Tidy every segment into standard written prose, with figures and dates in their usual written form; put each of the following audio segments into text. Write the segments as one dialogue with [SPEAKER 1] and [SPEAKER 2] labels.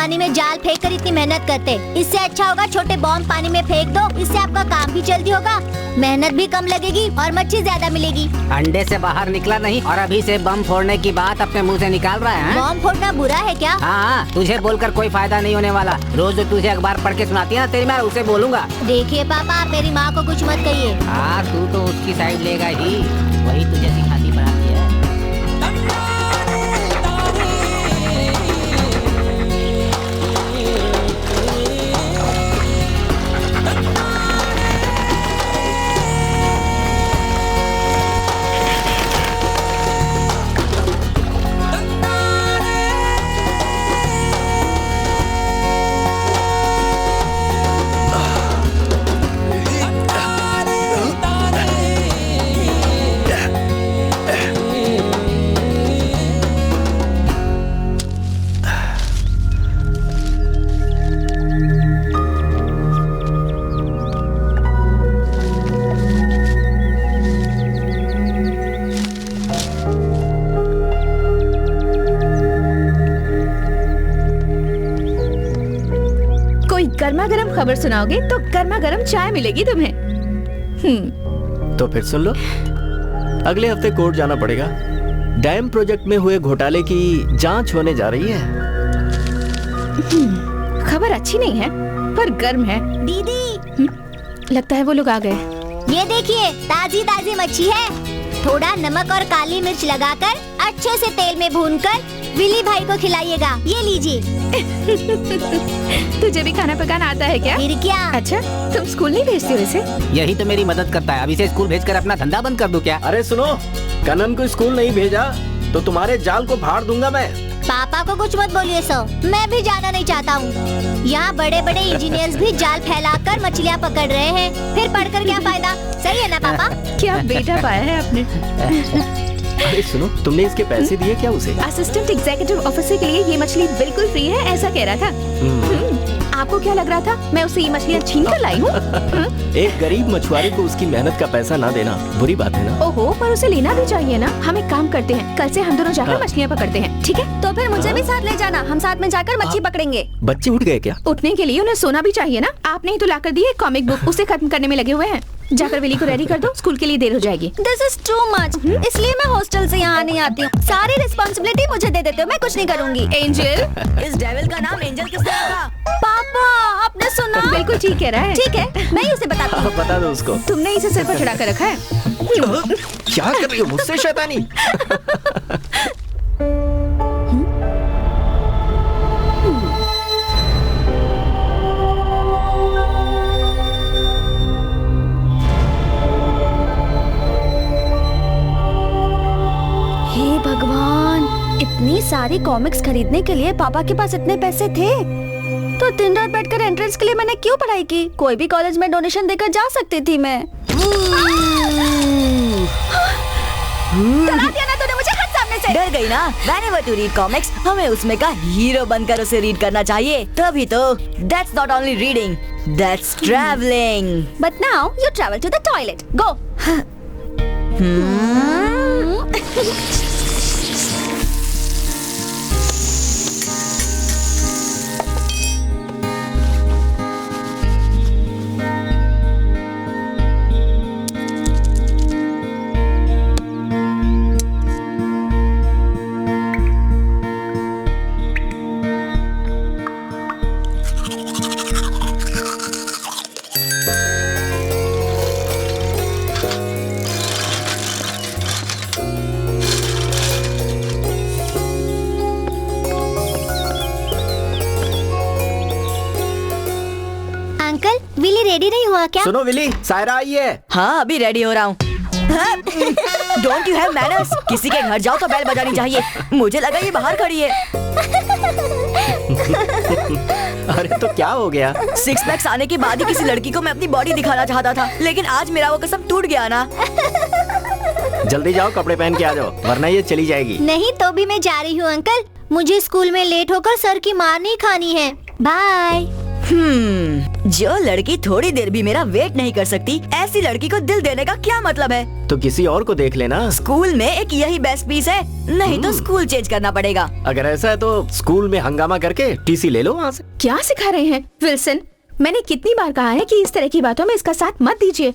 [SPEAKER 1] पानी में जाल फेंक कर इतनी मेहनत करते। इससे अच्छा होगा छोटे बॉम्ब पानी में फेंक दो, इससे आपका काम भी जल्दी होगा, मेहनत भी कम लगेगी और मच्छी ज्यादा मिलेगी।
[SPEAKER 2] अंडे से बाहर निकला नहीं और अभी से बम फोड़ने की बात अपने मुंह से निकाल रहा है।
[SPEAKER 1] बॉम्ब फोड़ना बुरा है क्या?
[SPEAKER 2] हाँ, तुझे बोलकर कोई फायदा नहीं होने वाला। रोज जो तुझे अखबार पढ़ के सुनाती है ना तेरी, मैं उसे बोलूँगा।
[SPEAKER 1] देखिए पापा, आप मेरी माँ को कुछ मत कहिए।
[SPEAKER 2] हाँ, तू तो उसकी साइड लेगा ही, वही तुझे सिखाती पढ़ाती है।
[SPEAKER 3] गर्मा गर्म खबर सुनाओगे तो गर्मा गर्म चाय मिलेगी तुम्हें।
[SPEAKER 4] तो फिर सुन लो, अगले हफ्ते कोर्ट जाना पड़ेगा। डैम प्रोजेक्ट में हुए घोटाले की जांच होने जा रही है।
[SPEAKER 3] खबर अच्छी नहीं है पर गर्म है।
[SPEAKER 1] दीदी,
[SPEAKER 3] लगता है वो लोग आ गए।
[SPEAKER 1] ये देखिए, ताजी ताजी मच्छी है। थोड़ा नमक और काली मिर्च लगाकर अच्छे से तेल में भूनकर विली भाई को खिलाइएगा। ये लीजिए।
[SPEAKER 3] तुझे भी खाना पकाना आता है क्या?
[SPEAKER 1] फिर क्या?
[SPEAKER 3] अच्छा, तुम स्कूल नहीं भेजते हो इसे?
[SPEAKER 2] यही तो मेरी मदद करता है। अभी से स्कूल भेजकर अपना धंधा बंद कर दूं क्या?
[SPEAKER 4] अरे सुनो, कनन को स्कूल नहीं भेजा तो तुम्हारे जाल को फाड़ दूंगा मैं।
[SPEAKER 1] पापा को कुछ मत बोलिए सर, मैं भी जाना नहीं चाहता हूँ। यहाँ बड़े बड़े इंजीनियर्स भी जाल फैलाकर मछलियाँ पकड़ रहे हैं, फिर पढ़कर क्या फायदा? सही है ना पापा?
[SPEAKER 3] क्या बेटा पाया है आपने।
[SPEAKER 4] अरे सुनो, तुमने इसके पैसे दिए क्या उसे?
[SPEAKER 3] असिस्टेंट एग्जीक्यूटिव ऑफिसर के लिए ये मछली बिल्कुल फ्री है, ऐसा कह रहा था। आपको क्या लग रहा था मैं उसे ये मछलियाँ छीन कर लाई हूँ?
[SPEAKER 4] एक गरीब मछुआरे को उसकी मेहनत का पैसा ना देना बुरी बात है ना?
[SPEAKER 3] ओहो, पर उसे लेना भी चाहिए ना। हम एक काम करते हैं, कल से हम दोनों जाकर मछलियाँ पकड़ते हैं, ठीक है?
[SPEAKER 1] तो फिर मुझे भी साथ ले जाना, हम साथ में जाकर मच्छी पकड़ेंगे।
[SPEAKER 4] बच्चे उठ गए क्या?
[SPEAKER 3] उठने के लिए उन्हें सोना भी चाहिए ना। आपने ही तो लाकर दी है कॉमिक बुक, उसे खत्म करने में लगे हुए हैं। जाकर विली को रेडी कर दो, स्कूल के लिए देर हो जाएगी।
[SPEAKER 1] दिस इज टू मच, इसलिए मैं हॉस्टल से यहाँ नहीं आती हूँ। सारी रिस्पॉन्सिबिलिटी मुझे दे देते हो, मैं कुछ नहीं करूँगी।
[SPEAKER 3] एंजल,
[SPEAKER 5] इस डेविल का नाम एंजल किसने रखा?
[SPEAKER 1] पापा, आपने सुना?
[SPEAKER 3] बिल्कुल ठीक कह रहा है।
[SPEAKER 1] ठीक है, मैं ही उसे बताती हूँ।
[SPEAKER 4] बता दो उसको।
[SPEAKER 3] तुमने इसे सिर पर चढ़ा कर रखा है।
[SPEAKER 4] क्या कर रही हो मुझसे शैतानी?
[SPEAKER 1] हे भगवान, इतनी सारी कॉमिक्स खरीदने के लिए पापा के पास इतने पैसे थे तो दिन रात बैठकर एंट्रेंस के लिए मैंने क्यों पढ़ाई की? कोई भी कॉलेज में डोनेशन देकर जा सकती थी मैं।
[SPEAKER 5] डरा दिया ना तूने मुझे, हट सामने से। डर गई ना? Whenever to read comics, हमें उसमें का हीरो बनकर उसे रीड करना चाहिए, तभी तो। That's not only reading, that's traveling.
[SPEAKER 1] But now you travel to the toilet. Go. Uncle, Willy ready नहीं हुआ क्या?
[SPEAKER 4] सुनो विली, सायरा आई है।
[SPEAKER 5] हाँ, अभी रेडी हो रहा हूँ। Don't you have manners? किसी के घर जाओ तो बेल बजानी चाहिए। मुझे लगा ये बाहर खड़ी है।
[SPEAKER 4] अरे तो क्या हो गया?
[SPEAKER 5] 6 पैक्स आने के बाद ही किसी लड़की को मैं अपनी बॉडी दिखाना चाहता था, लेकिन आज मेरा वो कसम टूट गया ना।
[SPEAKER 4] जल्दी जाओ, कपड़े पहन के आ जाओ, वरना ये चली जाएगी।
[SPEAKER 1] नहीं तो भी मैं जा रही हूँ अंकल, मुझे स्कूल में लेट होकर सर की मार नहीं खानी है। बाय।
[SPEAKER 5] जो लड़की थोड़ी देर भी मेरा वेट नहीं कर सकती, ऐसी लड़की को दिल देने का क्या मतलब है?
[SPEAKER 4] तो किसी और को देख लेना।
[SPEAKER 5] स्कूल में एक यही बेस्ट पीस है, नहीं तो स्कूल चेंज करना पड़ेगा।
[SPEAKER 4] अगर ऐसा है तो स्कूल में हंगामा करके टीसी ले लो वहाँ से।
[SPEAKER 3] क्या सिखा रहे हैं विल्सन? मैंने कितनी बार कहा है कि इस तरह की बातों में इसका साथ मत दीजिए।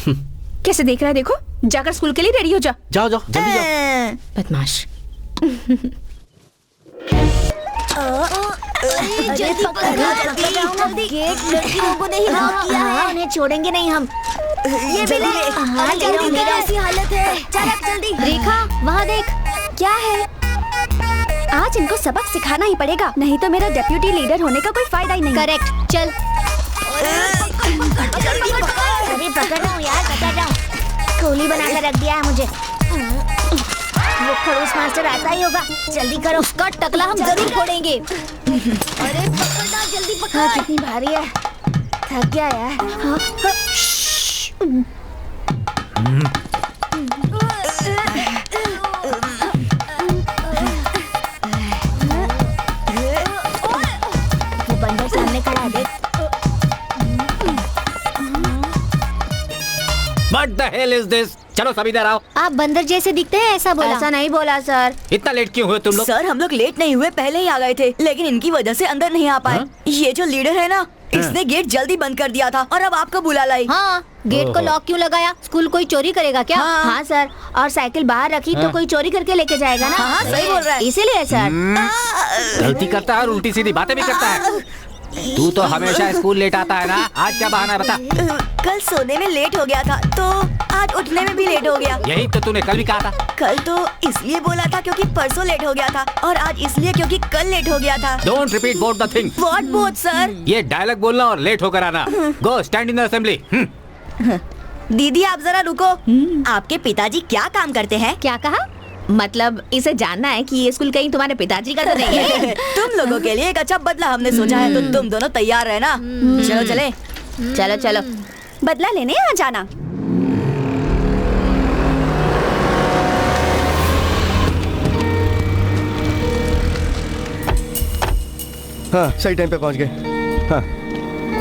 [SPEAKER 3] कैसे देख रहा है, देखो। जाकर स्कूल के लिए रेडी हो जा।
[SPEAKER 4] जाओ जाओ जल्दी जाओ।
[SPEAKER 3] बदमाश।
[SPEAKER 1] जल्दी जल्दी गेट लड़कियों को नहीं लॉक किया है, उन्हें छोड़ेंगे नहीं हम। ये भी ले। हाँ, जल्दी मेरा ऐसी हालत है। चल जल्दी। रेखा वहाँ देख, क्या है? आज इनको सबक सिखाना ही पड़ेगा, नहीं तो मेरा डेप्यूटी लीडर होने का कोई फायदा ही नहीं। करेक्ट, चल। अरे पकड़ रहा हूँ यार, पकड़ रहा हूँ। गोली बनाकर रख दिया है मुझे। वो खड़ूस मास्टर आता ही होगा, जल्दी करो। उसका टकला हम जरूर फोड़ेंगे। अरे पकड़ना, जल्दी पकड़। हाँ, कितनी भारी है, थक गया यार। हाँ, हाँ। वो बंदर सामने खड़ा है, देख।
[SPEAKER 4] What the hell is this? चलो सभी इधर आओ।
[SPEAKER 1] आप बंदर जैसे दिखते हैं, ऐसा बोला।
[SPEAKER 3] ऐसा नहीं बोला सर।
[SPEAKER 4] इतना लेट क्यों हुए तुम लोग?
[SPEAKER 5] सर हम लोग लेट नहीं हुए, पहले ही आ गए थे, लेकिन इनकी वजह से अंदर नहीं आ पाए। ये जो लीडर है ना, इसने गेट जल्दी बंद कर दिया था और अब आपको बुला लाई।
[SPEAKER 1] हाँ, गेट को लॉक क्यों लगाया? स्कूल कोई चोरी करेगा क्या? हाँ सर, और साइकिल बाहर रखी तो कोई चोरी करके लेके जाएगा ना।
[SPEAKER 5] हाँ, सही बोल रहा है।
[SPEAKER 1] इसीलिए सर।
[SPEAKER 2] गलती करता है और उल्टी सीधी बातें भी करता है। तू तो हमेशा स्कूल लेट आता है ना, आज क्या बहाना है बता?
[SPEAKER 5] कल सोने में लेट हो गया था, तो आज उठने में भी लेट हो गया।
[SPEAKER 2] यही तो तूने कल भी कहा था।
[SPEAKER 5] कल तो इसलिए बोला था क्योंकि परसों लेट हो गया था, और आज इसलिए क्योंकि कल लेट हो गया था।
[SPEAKER 2] Don't repeat both the thing.
[SPEAKER 5] What both sir?
[SPEAKER 2] ये डायलॉग बोलना और लेट होकर आना। गो स्टैंड इन द असेंबली।
[SPEAKER 5] दीदी आप जरा रुको। आपके पिताजी क्या काम करते हैं?
[SPEAKER 3] क्या कहा? मतलब इसे जानना है कि ये स्कूल कहीं तुम्हारे पिताजी का तो नहीं है?
[SPEAKER 5] तुम लोगों के लिए एक अच्छा बदला हमने सोचा है, तो तुम दोनों तैयार रहना। चलो चले।
[SPEAKER 3] चलो चलो,
[SPEAKER 1] बदला लेने आ जाना।
[SPEAKER 6] हाँ, सही टाइम पे पहुंच गए। हाँ,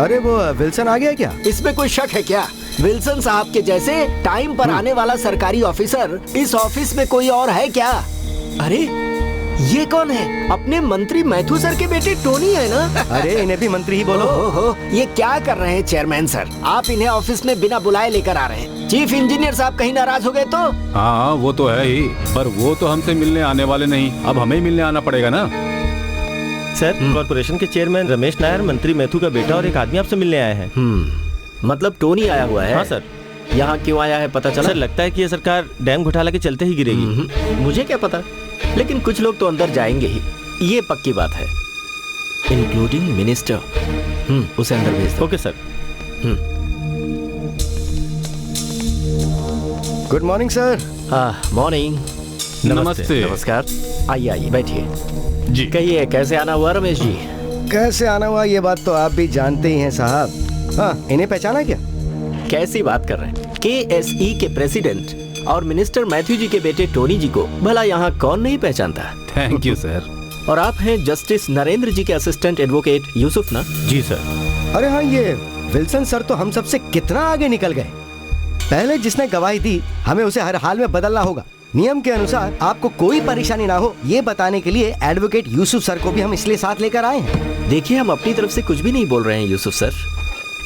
[SPEAKER 6] अरे वो विल्सन आ गया क्या?
[SPEAKER 4] इसमें कोई शक है क्या? विल्सन साहब के जैसे टाइम पर आने वाला सरकारी ऑफिसर इस ऑफिस में कोई और है क्या? अरे ये कौन है? अपने मंत्री मैथ्यू सर के बेटे टोनी है ना?
[SPEAKER 6] अरे इन्हें भी मंत्री ही बोलो।
[SPEAKER 4] ओहो, ये क्या कर रहे हैं चेयरमैन सर? आप इन्हें ऑफिस में बिना बुलाए लेकर आ रहे हैं। चीफ इंजीनियर साहब कहीं नाराज हो गए तो?
[SPEAKER 7] हाँ वो तो है ही, पर वो तो हमसे मिलने आने वाले नहीं, अब हमें ही मिलने आना पड़ेगा ना।
[SPEAKER 6] सर, कॉर्पोरेशन के चेयरमैन रमेश नायर, मंत्री मैथ्यू का बेटा और एक आदमी आपसे मिलने आए हैं।
[SPEAKER 4] मतलब टोनी आया हुआ है?
[SPEAKER 6] हाँ सर।
[SPEAKER 4] यहाँ क्यों आया है पता चला?
[SPEAKER 6] सर लगता है कि ये सरकार डैम घोटाला के चलते ही गिरेगी।
[SPEAKER 4] मुझे क्या पता, लेकिन कुछ लोग तो अंदर जाएंगे ही, ये पक्की बात है, इंक्लूडिंग मिनिस्टर। उसे अंदर भेज दो।
[SPEAKER 6] Okay sir. Good morning sir.
[SPEAKER 4] Morning.
[SPEAKER 7] नमस्ते।
[SPEAKER 4] नमस्कार। आइए आइए बैठिए
[SPEAKER 7] जी।
[SPEAKER 4] कहिए कैसे आना हुआ रमेश जी?
[SPEAKER 6] कैसे आना हुआ ये बात तो आप भी जानते ही हैं साहब। हाँ, इन्हें पहचाना क्या?
[SPEAKER 4] कैसी बात कर रहे हैं? KSE के प्रेसिडेंट और मिनिस्टर मैथ्यू जी के बेटे टोनी जी को भला यहाँ कौन नहीं पहचानता?
[SPEAKER 7] Thank you sir.
[SPEAKER 4] और आप हैं जस्टिस नरेंद्र जी के असिस्टेंट एडवोकेट यूसुफ ना?
[SPEAKER 7] जी सर।
[SPEAKER 6] अरे हाँ, ये विल्सन सर तो हम सबसे कितना आगे निकल गए। पहले जिसने गवाही दी हमें उसे हर हाल में बदलना होगा। नियम के अनुसार आपको कोई परेशानी ना हो ये बताने के लिए एडवोकेट यूसुफ सर को भी हम इसलिए साथ लेकर आए हैं।
[SPEAKER 4] देखिए हम अपनी तरफ से कुछ भी नहीं बोल रहे हैं यूसुफ सर।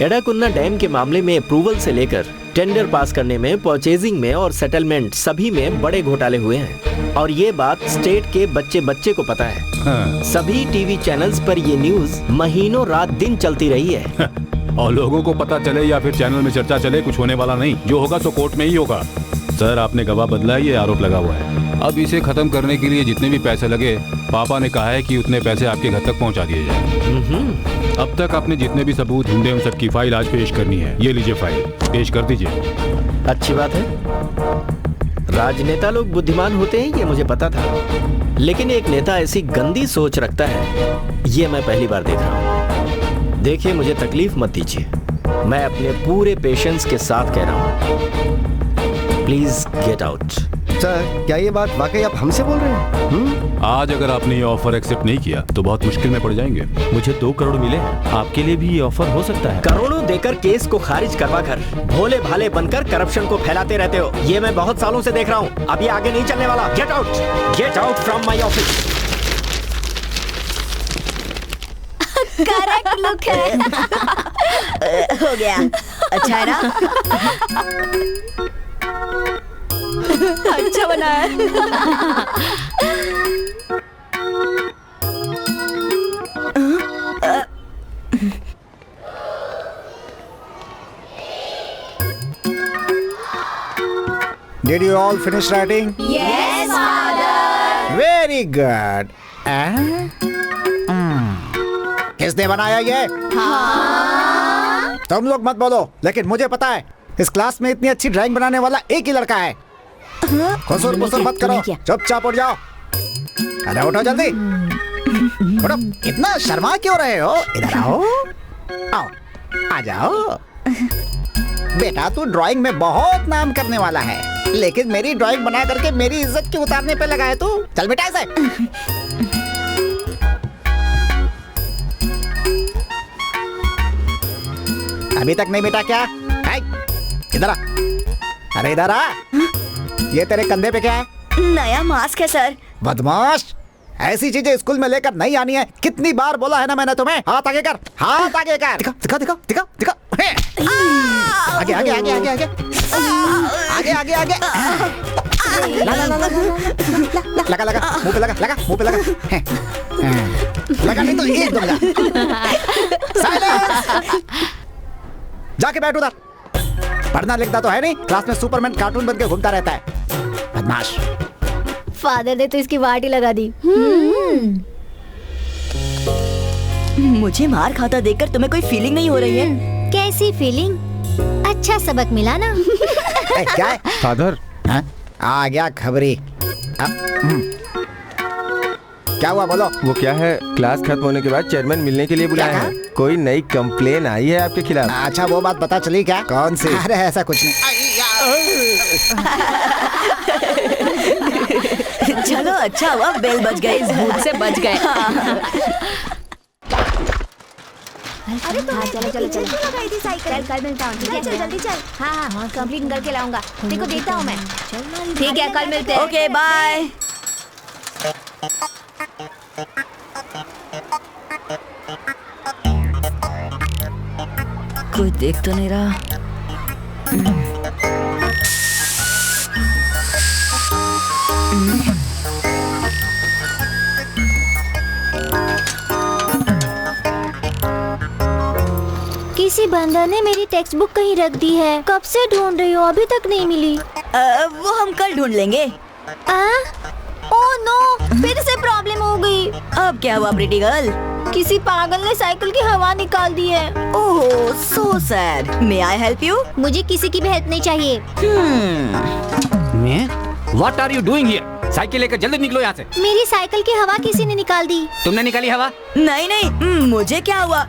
[SPEAKER 4] एडाकुन्ना डैम के मामले में अप्रूवल से लेकर टेंडर पास करने में, परचेजिंग में और सेटलमेंट सभी में बड़े घोटाले हुए हैं, और ये बात स्टेट के बच्चे बच्चे को पता है।
[SPEAKER 7] हाँ।
[SPEAKER 4] सभी टीवी चैनल्स पर ये न्यूज महीनों रात दिन चलती रही है।
[SPEAKER 7] और लोगों को पता चले या फिर चैनल में चर्चा चले, कुछ होने वाला नहीं। जो होगा तो कोर्ट में ही होगा। सर आपने गवाह बदला, ये आरोप लगा हुआ है। अब इसे खत्म करने के लिए जितने भी पैसे लगे, पापा ने कहा है कि उतने पैसे आपके घर तक पहुंचा दिए जाए। अब तक आपने जितने भी सबूत ढूंढे उन सबकी फाइल आज पेश करनी है। ये लीजिए फाइल, पेश कर दीजिए।
[SPEAKER 4] अच्छी बात है। राजनेता लोग बुद्धिमान होते हैं ये मुझे पता था, लेकिन एक नेता ऐसी गंदी सोच रखता है ये मैं पहली बार देख रहा हूँ। देखिए मुझे तकलीफ मत दीजिए, मैं अपने पूरे पेशेंस के साथ कह रहा हूँ। Please get out.
[SPEAKER 6] सर क्या ये बात वाकई आप हमसे बोल रहे हैं?
[SPEAKER 7] आज अगर आपने ये ऑफर एक्सेप्ट नहीं किया तो बहुत मुश्किल में पड़ जाएंगे।
[SPEAKER 4] मुझे 2 करोड़ मिले हैं, आपके लिए भी ये ऑफर हो सकता है। करोड़ों देकर केस को खारिज करवा कर भोले भाले बनकर करप्शन को फैलाते रहते हो, ये मैं बहुत सालों से देख रहा हूँ। अब ये आगे नहीं चलने वाला। Get out from my office.
[SPEAKER 1] Correct look है।
[SPEAKER 5] हो गया, अच्छा है ना?
[SPEAKER 1] अच्छा बना है।
[SPEAKER 8] Did you all finish writing?
[SPEAKER 1] Yes, father.
[SPEAKER 8] Very good. किसने बनाया ये? तुम लोग मत बोलो, लेकिन मुझे पता है इस क्लास में इतनी अच्छी ड्राइंग बनाने वाला एक ही लड़का है। खुसुर पुसुर मत करो, चुपचाप उठ जाओ। अरे उठो जल्दी, उठो। इतना शर्मा क्यों रहे हो? इधर आओ, आओ, आ जाओ। बेटा तू ड्राइंग में बहुत नाम करने वाला है, लेकिन मेरी ड्राइंग बना करके मेरी इज्जत क्यों उतारने पे लगा है तू? चल बेटा ऐसे। अभी तक नहीं बेटा क्या? इधर आ। अरे इधर आ। ये तेरे कंधे पे क्या है?
[SPEAKER 5] नया मास्क है सर।
[SPEAKER 8] बदमाश, ऐसी चीजें स्कूल में लेकर नहीं आनी है। कितनी बार बोला है ना मैंने तुम्हें? हाथ आगे कर, हाथ आगे कर। दिखा दिखा दिखा दिखा दिखा। आगे आगे आगे आगे आगे आगे आगे आगे। लगा लगा लगा लगा मुंह पे लगा, लगा मुंह पे लगा। लगा नहीं तो एक दूंगा। साइलेंस। जाके बैठ उधर। पढ़ना लिखता तो है नहीं, क्लास में सुपरमैन कार्टून बन के घूमता रहता है, बदमाश।
[SPEAKER 1] फादर ने तो इसकी वाट ही लगा दी।
[SPEAKER 5] मुझे मार खाता देखकर तुम्हें कोई फीलिंग नहीं हो रही है?
[SPEAKER 1] कैसी फीलिंग? अच्छा सबक मिला ना?
[SPEAKER 8] क्या है?
[SPEAKER 7] फादर,
[SPEAKER 8] आ गया खबरी। क्या हुआ बोलो?
[SPEAKER 9] वो क्या है, क्लास खत्म होने के बाद चेयरमैन मिलने के लिए बुलाया है। कोई नई कंप्लेन आई है आपके खिलाफ?
[SPEAKER 8] अच्छा वो बात पता चली क्या? कौन सी? अरे ऐसा कुछ नहीं।
[SPEAKER 5] चलो अच्छा हुआ बेल बज गई,
[SPEAKER 3] भूत से बच गए।
[SPEAKER 1] अरे तो चलो चलो चलो लगाई थी साइकिल। कल मिलता हूँ, ठीक है? चल जल्दी चल। हाँ हाँ कंप्लीट करके लाऊंगा। देखो देता हूँ मैं।
[SPEAKER 3] ठीक है, कल मिलते हैं।
[SPEAKER 5] Okay bye. कोई देख तो नहीं रहा।
[SPEAKER 1] किसी बंदर ने मेरी टेक्स्ट बुक कहीं रख दी है। कब से ढूंढ रही हो, अभी तक नहीं मिली।
[SPEAKER 5] वो हम कल ढूंढ लेंगे।
[SPEAKER 1] ओह नो, फिर से प्रॉब्लम हो गई।
[SPEAKER 5] अब क्या हुआ प्रीटी गर्ल?
[SPEAKER 1] किसी पागल ने साइकिल की हवा निकाल दी है।
[SPEAKER 5] Oh so sad. May I help you?
[SPEAKER 1] मुझे किसी की भी हेल्प नहीं चाहिए।
[SPEAKER 2] What are you doing here? Cycle लेकर जल्दी निकलो यहाँ से।
[SPEAKER 1] मेरी साइकिल की हवा किसी ने निकाल दी।
[SPEAKER 2] तुमने निकाली हवा?
[SPEAKER 5] नहीं नहीं, मुझे क्या हुआ?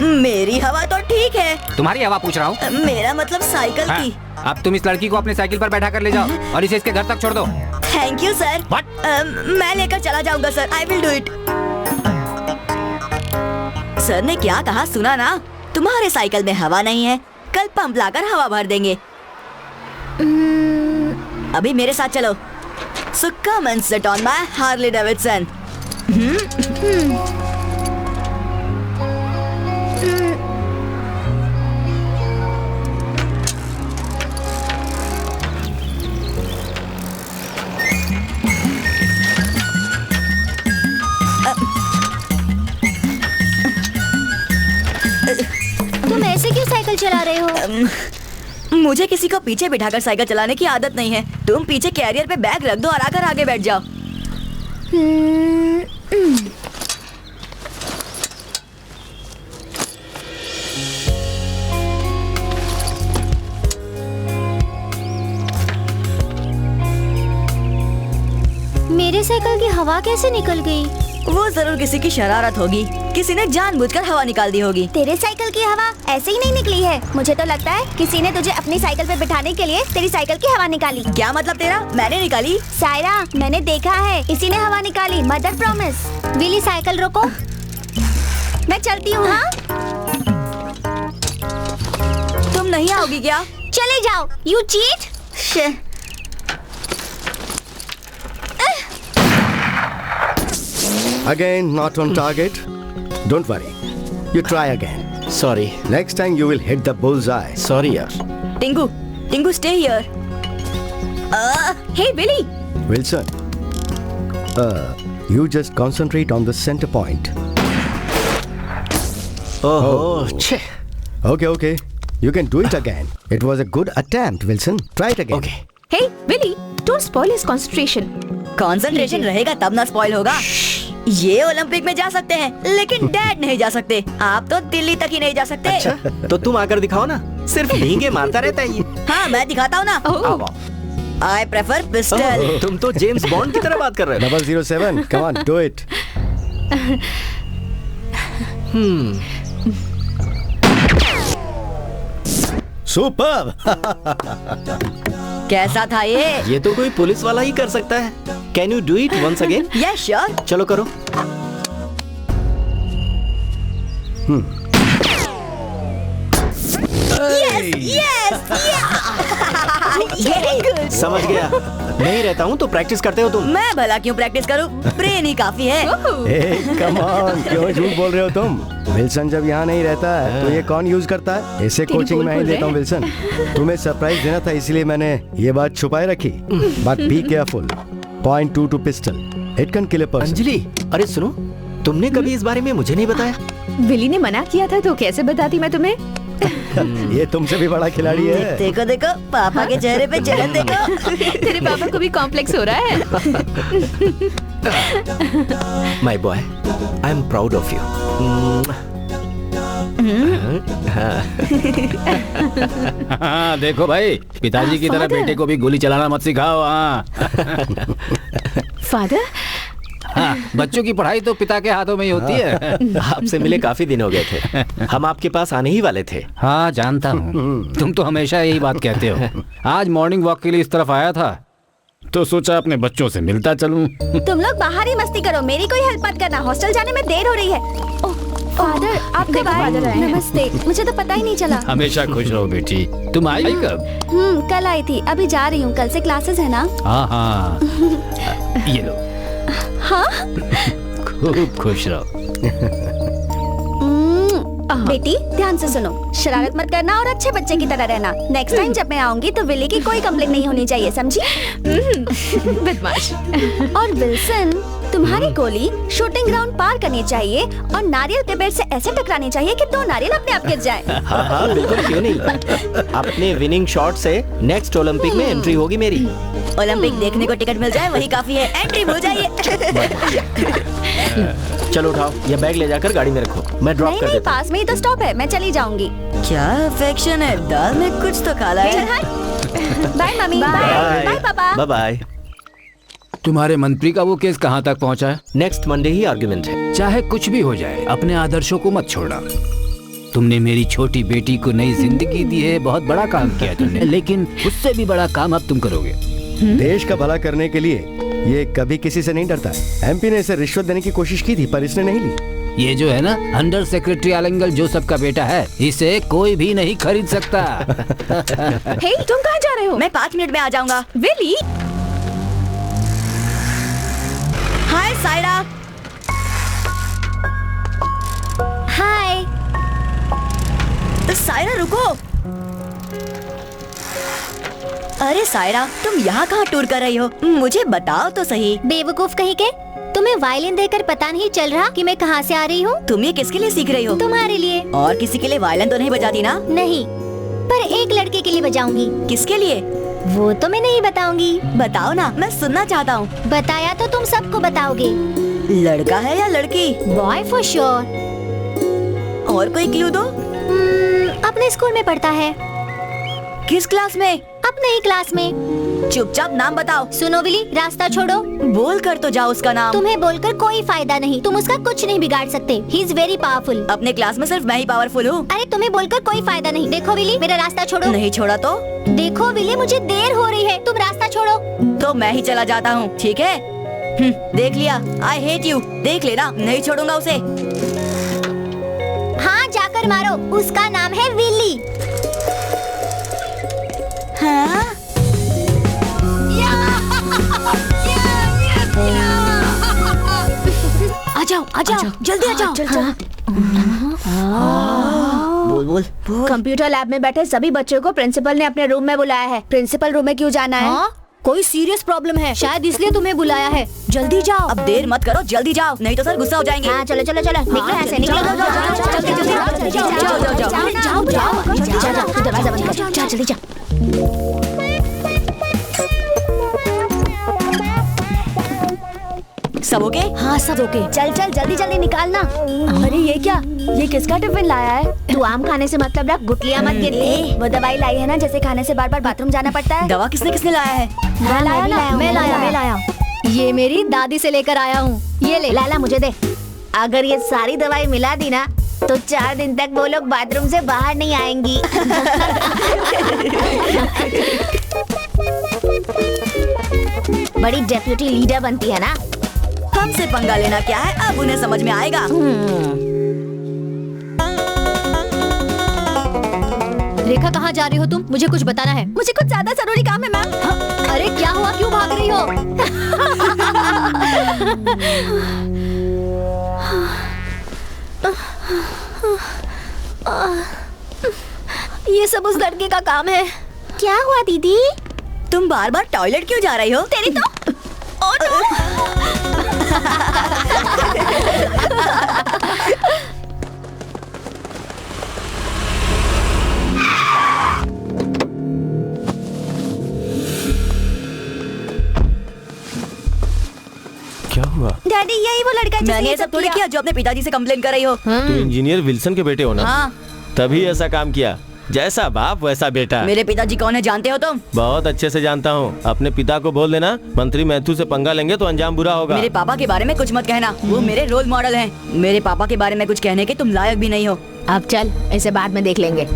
[SPEAKER 5] मेरी हवा तो ठीक है।
[SPEAKER 2] तुम्हारी हवा पूछ रहा हूँ।
[SPEAKER 5] मेरा मतलब साइकिल
[SPEAKER 2] हाँ,
[SPEAKER 5] की।
[SPEAKER 2] अब तुम इस लड़की को अपने साइकिल पर बैठा कर ले जाओ और इसे इसके घर तक छोड़ दो।
[SPEAKER 5] Thank you sir.
[SPEAKER 2] What?
[SPEAKER 5] मैं लेकर चला जाऊंगा sir. I will do it. Sir ने क्या कहा सुना ना? तुम्हारे साइकिल में हवा नहीं है, कल पंप लाकर हवा भर देंगे। अभी मेरे साथ चलो। So come and sit on my Harley Davidson.
[SPEAKER 1] तुम ऐसे क्यों साइकिल चला रहे हो?
[SPEAKER 5] मुझे किसी को पीछे बिठाकर साइकिल चलाने की आदत नहीं है। तुम पीछे कैरियर पे बैग रख दो और आकर आगे बैठ जाओ।
[SPEAKER 1] मेरे साइकिल की हवा कैसे निकल गई?
[SPEAKER 5] वो जरूर किसी की शरारत होगी, किसी ने जानबूझकर हवा निकाल दी होगी।
[SPEAKER 1] तेरे साइकिल की हवा ऐसे ही नहीं निकली है। मुझे तो लगता है किसी ने तुझे अपनी साइकिल पे बिठाने के लिए तेरी साइकिल की हवा निकाली।
[SPEAKER 5] क्या मतलब तेरा? मैंने निकाली?
[SPEAKER 1] सायरा, मैंने देखा है, इसी ने हवा निकाली। Mother promise. विली साइकिल रोको, मैं चलती हूँ। हाँ,
[SPEAKER 5] तुम नहीं आओगी क्या?
[SPEAKER 1] चले जाओ। You cheat.
[SPEAKER 6] Again, not on target. Don't worry. You try again.
[SPEAKER 4] Sorry
[SPEAKER 6] Next time you will hit the bullseye.
[SPEAKER 4] Sorry यार।
[SPEAKER 5] Tinku, Tinku stay here.
[SPEAKER 3] Hey Billy,
[SPEAKER 6] Wilson, you just concentrate on the center point.
[SPEAKER 4] ओहो छे।
[SPEAKER 6] Okay. You can do it again. It was a good attempt, Wilson. Try it again.
[SPEAKER 4] Okay
[SPEAKER 3] hey Billy, don't spoil his concentration.
[SPEAKER 5] Concentration रहेगा तब ना spoil होगा। ये Olympic में जा सकते हैं, लेकिन डैड नहीं जा सकते। आप तो दिल्ली तक ही नहीं जा सकते।
[SPEAKER 4] अच्छा तो तुम आकर दिखाओ ना, सिर्फ डींगे मारता रहता है ये।
[SPEAKER 5] हाँ, मैं दिखाता हूँ ना।
[SPEAKER 4] आओ।
[SPEAKER 5] I prefer pistol.
[SPEAKER 4] तुम तो जेम्स बॉन्ड की तरह बात कर रहे हो।
[SPEAKER 6] 007, come on, do it. Superb.
[SPEAKER 5] कैसा था ये?
[SPEAKER 4] ये तो कोई पुलिस वाला ही कर सकता है। Can you do it once again?
[SPEAKER 5] Yes sure.
[SPEAKER 4] चलो करो। समझ गया। नहीं रहता हूँ तो प्रैक्टिस करते हो तुम।
[SPEAKER 5] मैं भला क्यों प्रैक्टिस करूँ? ब्रेन ही काफी है।
[SPEAKER 6] Hey, come on, क्यों झूठ बोल रहे हो तुम? विल्सन जब यहाँ नहीं रहता है तो ये कौन यूज करता है? इसे कोचिंग में ही देता हूँ विल्सन। तुम्हें सरप्राइज देना था इसलिए मैंने ये बात छुपाए रखी। But be careful. .22 pistol. It can kill a person.
[SPEAKER 4] Anjali, अरे सुनो, तुमने कभी इस बारे में मुझे नहीं बताया।
[SPEAKER 3] विली ने मना किया था तो कैसे बताती मैं तुम्हें?
[SPEAKER 6] ये तुमसे भी बड़ा खिलाड़ी है।
[SPEAKER 5] देखो देखो, पापा के चेहरे पे जलन देखो।
[SPEAKER 3] तेरे पापा को भी कॉम्प्लेक्स हो रहा है।
[SPEAKER 4] My boy, I am proud of you.
[SPEAKER 2] हाँ, देखो भाई, पिताजी की तरह बेटे को भी गोली चलाना मत सिखाओ। हाँ।
[SPEAKER 3] फादर,
[SPEAKER 2] हाँ, बच्चों की पढ़ाई तो पिता के हाथों में ही होती है।
[SPEAKER 4] आपसे मिले काफी दिन हो गए थे। हम आपके पास आने ही वाले थे।
[SPEAKER 2] हाँ, जानता हूँ। तुम तो हमेशा यही बात कहते हो। आज मॉर्निंग वॉक के लिए इस तरफ आया था तो सोचा अपने बच्चों से मिलता चलूं।
[SPEAKER 1] तुम लोग बाहर ही मस्ती करो, मेरी कोई हेल्प मत करना। हॉस्टल जाने में देर हो रही है। फादर, आप कब आए? नमस्ते, मुझे तो पता ही नहीं चला।
[SPEAKER 2] हमेशा खुश रहो बेटी। तुम आई कब?
[SPEAKER 1] कल आई थी, अभी जा रही हूँ। कल से क्लासेस है ना।
[SPEAKER 2] हाँ, ये लो।
[SPEAKER 1] हाँ?
[SPEAKER 2] खूब खुश रहो।
[SPEAKER 1] बेटी, ध्यान से सुनो, शरारत मत करना और अच्छे बच्चे की तरह रहना। नेक्स्ट टाइम जब मैं आऊंगी तो विली की कोई कंप्लेंट नहीं होनी चाहिए, समझी?
[SPEAKER 3] बदमाश।
[SPEAKER 1] और विल्सन, तुम्हारी गोली शूटिंग ग्राउंड पार करनी चाहिए और नारियल के पेड़ से ऐसे टकरानी चाहिए कि 2 नारियल अपने आप गिर जाए।
[SPEAKER 4] हाँ, बिल्कुल, क्यों नहीं। अपने विनिंग शॉट से नेक्स्ट ओलंपिक में एंट्री होगी मेरी।
[SPEAKER 5] ओलंपिक देखने को टिकट मिल जाए वही काफी है। एंट्री हो जाइए।
[SPEAKER 4] चलो उठाओ, ये बैग ले जाकर गाड़ी में रखो, मैं ड्रॉप कर
[SPEAKER 1] नहीं,
[SPEAKER 4] देता हूँ।
[SPEAKER 1] पास में ही तो स्टॉप है, मैं चली जाऊंगी।
[SPEAKER 5] क्या अफेक्शन है, दाल में कुछ तो काला है।
[SPEAKER 1] Bye mummy. Bye papa.
[SPEAKER 4] Bye bye.
[SPEAKER 2] तुम्हारे मंत्री का वो केस कहाँ तक पहुँचा है?
[SPEAKER 4] नेक्स्ट मंडे ही आर्गुमेंट है।
[SPEAKER 2] चाहे कुछ भी हो जाए, अपने आदर्शों को मत छोड़ना। तुमने मेरी छोटी बेटी को नई जिंदगी दी है, बहुत बड़ा काम किया तुमने, लेकिन उससे भी बड़ा काम अब तुम करोगे।
[SPEAKER 6] देश का भला करने के लिए ये कभी किसी से नहीं डरता। एमपी ने इसे रिश्वत देने की कोशिश की थी पर इसने नहीं ली।
[SPEAKER 2] ये जो है ना, अंडर सेक्रेटरी आलंगल जोसेफ का बेटा है, इसे कोई भी नहीं खरीद सकता।
[SPEAKER 3] हे, तुम कहाँ जा रहे हो?
[SPEAKER 5] मैं 5 मिनट में आ जाऊंगा।
[SPEAKER 3] विली,
[SPEAKER 5] हाय सायरा।
[SPEAKER 1] हाय।
[SPEAKER 5] सायरा रुको। अरे सायरा, तुम यहाँ कहाँ टूर कर रही हो? मुझे बताओ तो सही।
[SPEAKER 1] बेवकूफ कहीं के, तुम्हें वायलिन देकर पता नहीं चल रहा कि मैं कहाँ से आ रही हूँ?
[SPEAKER 5] तुम ये किसके लिए सीख रही हो?
[SPEAKER 1] तुम्हारे लिए।
[SPEAKER 5] और किसी के लिए वायलिन तो नहीं बजाती ना?
[SPEAKER 1] नहीं, पर एक लड़के के लिए बजाऊंगी।
[SPEAKER 5] किसके लिए?
[SPEAKER 1] वो तो मैं नहीं बताऊंगी।
[SPEAKER 5] बताओ ना, मैं सुनना चाहता हूँ।
[SPEAKER 1] बताया तो तुम सबको बताओगे।
[SPEAKER 5] लड़का है या लड़की?
[SPEAKER 1] Boy for sure.
[SPEAKER 5] और कोई क्लू दो।
[SPEAKER 1] अपने स्कूल में पढ़ता है।
[SPEAKER 5] किस क्लास में?
[SPEAKER 1] अपने ही क्लास में।
[SPEAKER 5] चुपचाप नाम बताओ।
[SPEAKER 1] सुनो विली, रास्ता छोड़ो।
[SPEAKER 5] बोल कर तो जाओ उसका नाम।
[SPEAKER 1] तुम्हें बोलकर कोई फायदा नहीं, तुम उसका कुछ नहीं बिगाड़ सकते। He is very powerful.
[SPEAKER 5] अपने क्लास में सिर्फ मैं ही पावरफुल हूँ।
[SPEAKER 1] अरे तुम्हें बोलकर कोई फायदा नहीं। देखो विली, मेरा रास्ता छोड़ो।
[SPEAKER 5] नहीं छोड़ा तो?
[SPEAKER 1] देखो विली, मुझे देर हो रही है, तुम रास्ता छोड़ो।
[SPEAKER 5] तो मैं ही चला जाता हूँ, ठीक है? देख लिया, आई हेट यू। देख लेना, नहीं छोड़ूंगा उसे।
[SPEAKER 1] हाँ, जाकर मारो, उसका नाम है विली।
[SPEAKER 5] हाँ?
[SPEAKER 1] आ जाओ, जल्दी आ जाओ।
[SPEAKER 5] बोल।
[SPEAKER 3] कंप्यूटर लैब में बैठे सभी बच्चों को प्रिंसिपल ने अपने रूम में बुलाया है।
[SPEAKER 1] प्रिंसिपल रूम में क्यों जाना है? कोई सीरियस प्रॉब्लम है शायद, इसलिए तुम्हें बुलाया है। जल्दी जाओ।
[SPEAKER 5] अब देर मत करो, जल्दी जाओ, नहीं तो सर गुस्सा हो जाएंगे।
[SPEAKER 1] हाँ, चलो निकलो यहाँ से, निकलो। जाओ, दरवाजा बंद कर। जा जल्दी जा।
[SPEAKER 5] सब ओके?
[SPEAKER 1] हाँ, सब ओके। चल जल्दी निकालना। अरे ये क्या? ये किसका टिफिन लाया है?
[SPEAKER 3] तू आम खाने से मतलब रख, गुटलियां मत गिरती।
[SPEAKER 1] वो दवाई लाई है ना, जैसे खाने से बार बाथरूम जाना पड़ता है।
[SPEAKER 5] दवा किसने लाया है?
[SPEAKER 1] मैं लाया। ये मेरी दादी से लेकर आया हूँ। ये ले।
[SPEAKER 3] लाला मुझे दे। अगर ये सारी दवाई मिला दी ना तो 4 दिन तक वो लोग बाथरूम से बाहर नहीं आएंगी। बड़ी डेप्यूटी लीडर बनती है ना।
[SPEAKER 5] हमसे पंगा लेना क्या है, अब उन्हें समझ में आएगा।
[SPEAKER 1] रेखा, कहाँ जा रही हो तुम? मुझे कुछ बताना है। मुझे कुछ ज्यादा जरूरी काम है मैम। अरे क्या हुआ, क्यों भाग रही हो? ये सब उस लड़के का काम है।
[SPEAKER 3] क्या हुआ दीदी?
[SPEAKER 5] तुम बार बार टॉयलेट क्यों जा रही हो?
[SPEAKER 1] तेरी तो
[SPEAKER 9] क्या हुआ?
[SPEAKER 1] डैडी, यही वो लड़का है
[SPEAKER 5] मैंने ये सब थोड़ी किया जो अपने पिताजी से कंप्लेन कर रही हो।
[SPEAKER 9] तो इंजीनियर विल्सन के बेटे हो ना?
[SPEAKER 5] हाँ।
[SPEAKER 9] तभी ऐसा काम किया। जैसा बाप वैसा बेटा।
[SPEAKER 5] मेरे पिताजी कौन है जानते हो तुम?
[SPEAKER 9] बहुत अच्छे से जानता हूँ। अपने पिता को बोल देना, मंत्री मैथ्यू से पंगा लेंगे तो अंजाम बुरा होगा।
[SPEAKER 5] मेरे पापा के बारे में कुछ मत कहना, वो मेरे रोल मॉडल हैं। मेरे पापा के बारे में कुछ कहने के तुम लायक भी नहीं हो।
[SPEAKER 3] अब चल, इसे बाद में देख लेंगे।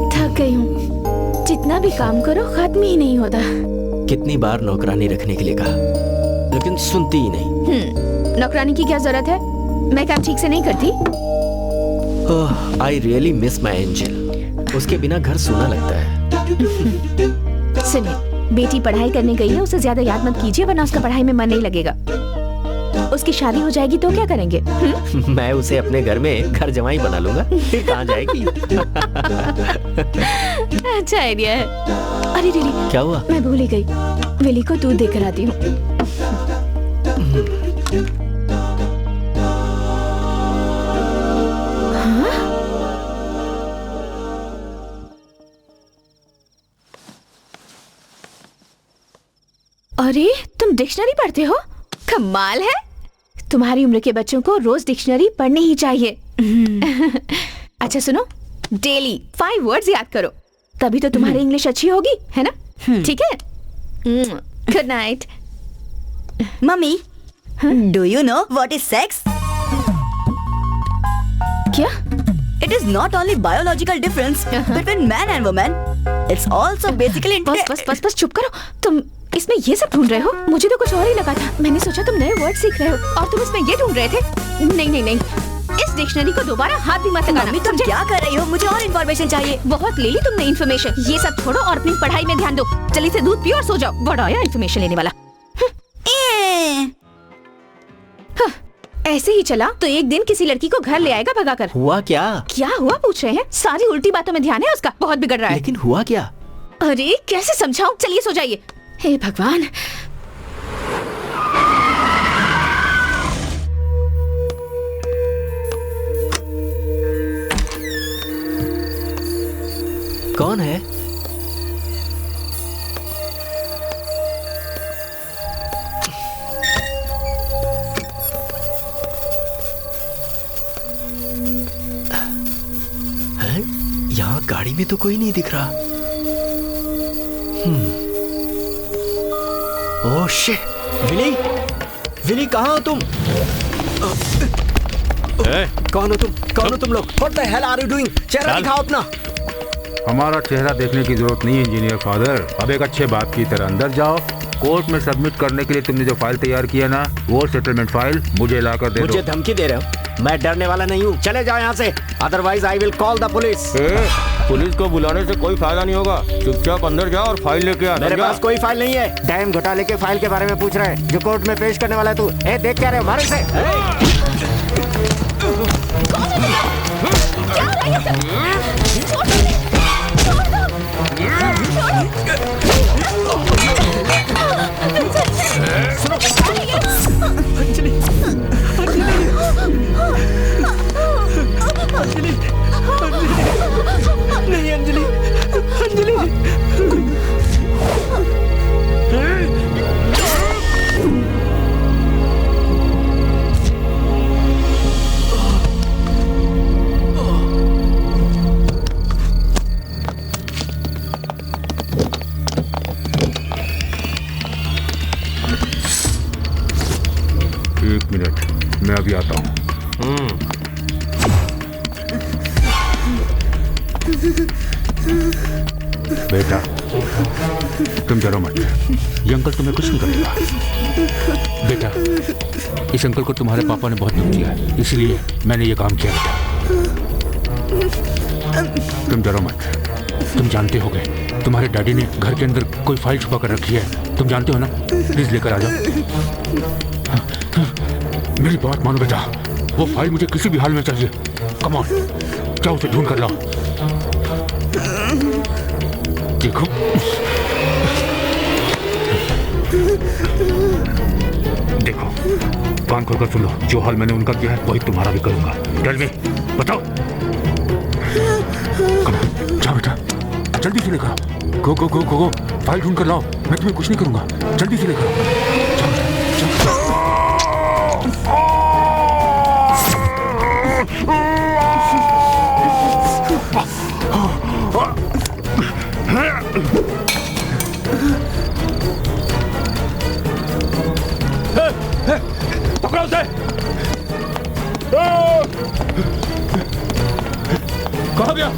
[SPEAKER 3] थक गई हूँ, जितना भी काम करो खत्म ही नहीं होता।
[SPEAKER 4] कितनी बार नौकरानी रखने के लिए कहा, लेकिन सुनती ही नहीं।
[SPEAKER 3] नौकरानी की क्या जरूरत है? मैं काम ठीक से नहीं करती।
[SPEAKER 4] I really miss my angel. उसके बिना घर सूना लगता है।
[SPEAKER 3] सुनिए, बेटी पढ़ाई करने गई है, उसे ज्यादा याद मत कीजिए वरना उसका पढ़ाई में मन नहीं लगेगा। उसकी शादी हो जाएगी तो क्या करेंगे?
[SPEAKER 4] मैं उसे अपने घर में घर जमाई बना लूंगा, फिर कहाँ जाएगी?
[SPEAKER 3] अच्छा आइडिया है। अरे दीदी,
[SPEAKER 4] क्या हुआ?
[SPEAKER 3] मैं भूल ही गई, विली को दूध देकर आती हूँ। अरे तुम डिक्शनरी पढ़ते हो? कमाल है। तुम्हारी उम्र के बच्चों को रोज डिक्शनरी पढ़नी ही चाहिए। अच्छा सुनो, डेली 5 वर्ड्स याद करो, तभी तो तुम्हारी इंग्लिश अच्छी होगी, है ना? ठीक है। Good night.
[SPEAKER 5] Mummy, do you know what is sex?
[SPEAKER 3] क्या?
[SPEAKER 5] It is not only biological difference between man and woman. It's also basically.
[SPEAKER 3] बस चुप करो। तुम इसमें ये सब ढूंढ रहे हो? मुझे तो कुछ और ही लगा था। मैंने सोचा तुम नए वर्ड सीख रहे हो और तुम इसमें ये ढूंढ रहे थे। नहीं, इस डिक्शनरी को दोबारा हाथ भी मत लगाना।
[SPEAKER 5] मम्मी तुम क्या कर रही हो? मुझे और इन्फॉर्मेशन चाहिए।
[SPEAKER 3] बहुत ले ली तुमने इन्फॉर्मेशन, ये सब छोड़ो और अपनी पढ़ाई में ध्यान दो। जल्दी से दूध पियो और सो जाओ। बड़ा आया इन्फॉर्मेशन लेने वाला। ऐसे ही चला तो एक दिन किसी लड़की को घर ले आएगा भगाकर।
[SPEAKER 4] हुआ क्या?
[SPEAKER 3] क्या हुआ पूछ रहे हैं? सारी उल्टी बातों में ध्यान है उसका, बहुत बिगड़ रहा है।
[SPEAKER 4] लेकिन हुआ क्या?
[SPEAKER 3] अरे कैसे समझाऊं? चलिए सो जाइए। हे भगवान।
[SPEAKER 4] कौन है? हैं? यहाँ गाड़ी में तो कोई नहीं दिख रहा। Oh shit! विली, विली कहाँ हो तुम? कौन हो तुम? कौन हो तुम लोग? What the hell are you doing? चेहरा दिखाओ अपना।
[SPEAKER 7] हमारा चेहरा देखने की जरूरत नहीं है इंजीनियर फादर। अब एक अच्छे बाप की तरह अंदर जाओ। कोर्ट में सबमिट करने के लिए तुमने जो फाइल तैयार किया ना, वो सेटलमेंट फाइल मुझे लाकर दे दो।
[SPEAKER 4] मुझे धमकी दे रहे हो? मैं डरने वाला नहीं हूँ। चले जाओ यहाँ से, otherwise I will call the police.
[SPEAKER 9] Police को बुलाने से कोई फायदा नहीं होगा। चुपचाप अंदर जाओ और फाइल लेके आ।
[SPEAKER 4] मेरे पास कोई फाइल नहीं है।
[SPEAKER 8] डैम घोटाले के फाइल के बारे में पूछ रहा है जो कोर्ट में पेश करने वाला है तू। देख क्या रहे हो? मारो इसे।
[SPEAKER 4] नहीं अंजलि, अंजलि।
[SPEAKER 7] एक मिनट, मैं अभी आता हूँ। बेटा, तुम डरो मत। ये अंकल तुम्हें कुछ नहीं करेगा। बेटा, इस अंकल को तुम्हारे पापा ने बहुत दुख दिया है, इसलिए मैंने ये काम किया। बेटा, तुम डरो मत। तुम जानते होगे, तुम्हारे डैडी ने घर के अंदर कोई फाइल छुपा कर रखी है। तुम जानते हो ना? प्लीज लेकर आ जाओ। मेरी बात मानो बेटा, वो फाइल मुझे किसी भी हाल में चाहिए। कम ऑन, जाओ उसे ढूंढ कर लाओ। देखो, देखो, कान खोलकर सुन लो। जो हाल मैंने उनका किया है वही तुम्हारा भी करूंगा। टेल मी, बताओ। कम ऑन, जाओ बेटा, जल्दी से लेकर आओ। गो गो गो गो गो, फाइल ढूंढ कर लाओ। मैं तुम्हें कुछ नहीं करूंगा, जल्दी से लेकर आओ। जाओ बेटा, जाओ।
[SPEAKER 4] पकड़ो उसे।
[SPEAKER 7] कहाँ गया?